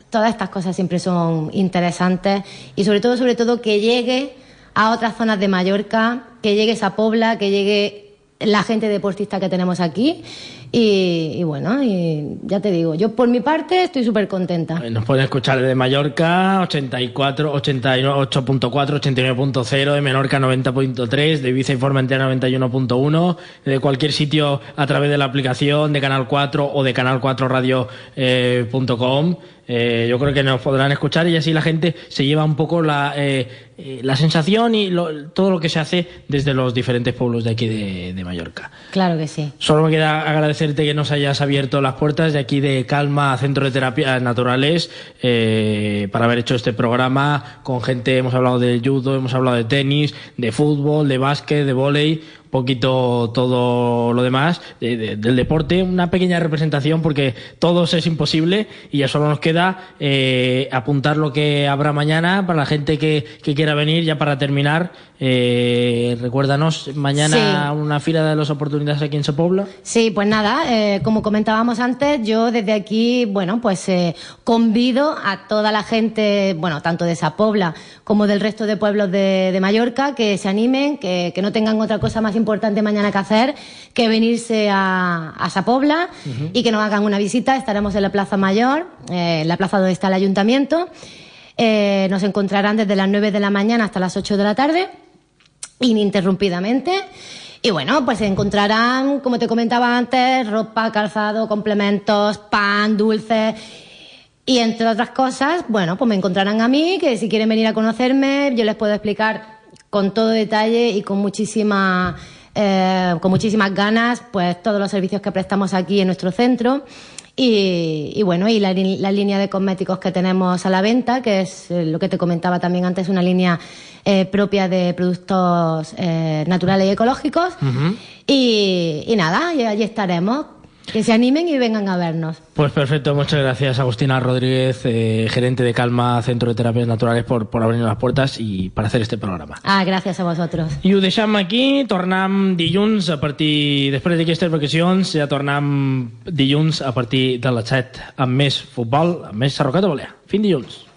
Todas estas cosas siempre son interesantes y sobre todo que llegue a otras zonas de Mallorca, que llegue Sa Pobla, que llegue la gente deportista que tenemos aquí y bueno, y ya te digo, yo por mi parte estoy súper contenta. Nos pueden escuchar desde Mallorca 84, 88.4, 89.0, de Menorca 90.3, de Ibiza y Formentera 91.1, de cualquier sitio a través de la aplicación de Canal 4 o de canal4radio.com. Yo creo que nos podrán escuchar y así la gente se lleva un poco la sensación y todo lo que se hace desde los diferentes pueblos de aquí de Mallorca. Claro que sí. Solo me queda agradecerte que nos hayas abierto las puertas de aquí de Calma Centro de Terapias Naturales para haber hecho este programa con gente. Hemos hablado de judo, hemos hablado de tenis, de fútbol, de básquet, de vóley. poquito todo lo demás del deporte, una pequeña representación, porque todos es imposible y ya solo nos queda apuntar lo que habrá mañana para la gente que quiera venir. Ya para terminar, recuérdanos, mañana una fira de las oportunidades aquí en Sa Pobla. Sí, pues nada, como comentábamos antes, yo desde aquí, bueno, pues convido a toda la gente, bueno, tanto de Sa Pobla como del resto de pueblos de Mallorca, que se animen, que no tengan otra cosa más importante mañana que hacer que venirse a Sa Pobla y que nos hagan una visita. Estaremos en la Plaza Mayor, la plaza donde está el ayuntamiento. Nos encontrarán desde las 9 de la mañana hasta las 8 de la tarde, ininterrumpidamente. Y bueno, pues encontrarán, como te comentaba antes, ropa, calzado, complementos, pan, dulces. Y entre otras cosas, bueno, pues me encontrarán a mí, que si quieren venir a conocerme, yo les puedo explicar con todo detalle y con muchísimas ganas, pues todos los servicios que prestamos aquí en nuestro centro. Y bueno, y la línea de cosméticos que tenemos a la venta, que es lo que te comentaba también antes, una línea propia de productos naturales y ecológicos. Y nada, y allí estaremos. Que se animen y vengan a vernos. Pues perfecto, muchas gracias Agustina Rodríguez, gerente de Calma Centro de Terapias Naturales, por abrirnos las puertas y para hacer este programa. Gràcies a vosaltres. I ho deixem aquí, tornem dilluns a partir, després d'aquestes vacacions, ja tornem dilluns a partir de les 7 amb més futbol, amb més Sarroqueta Balear. Fins dilluns.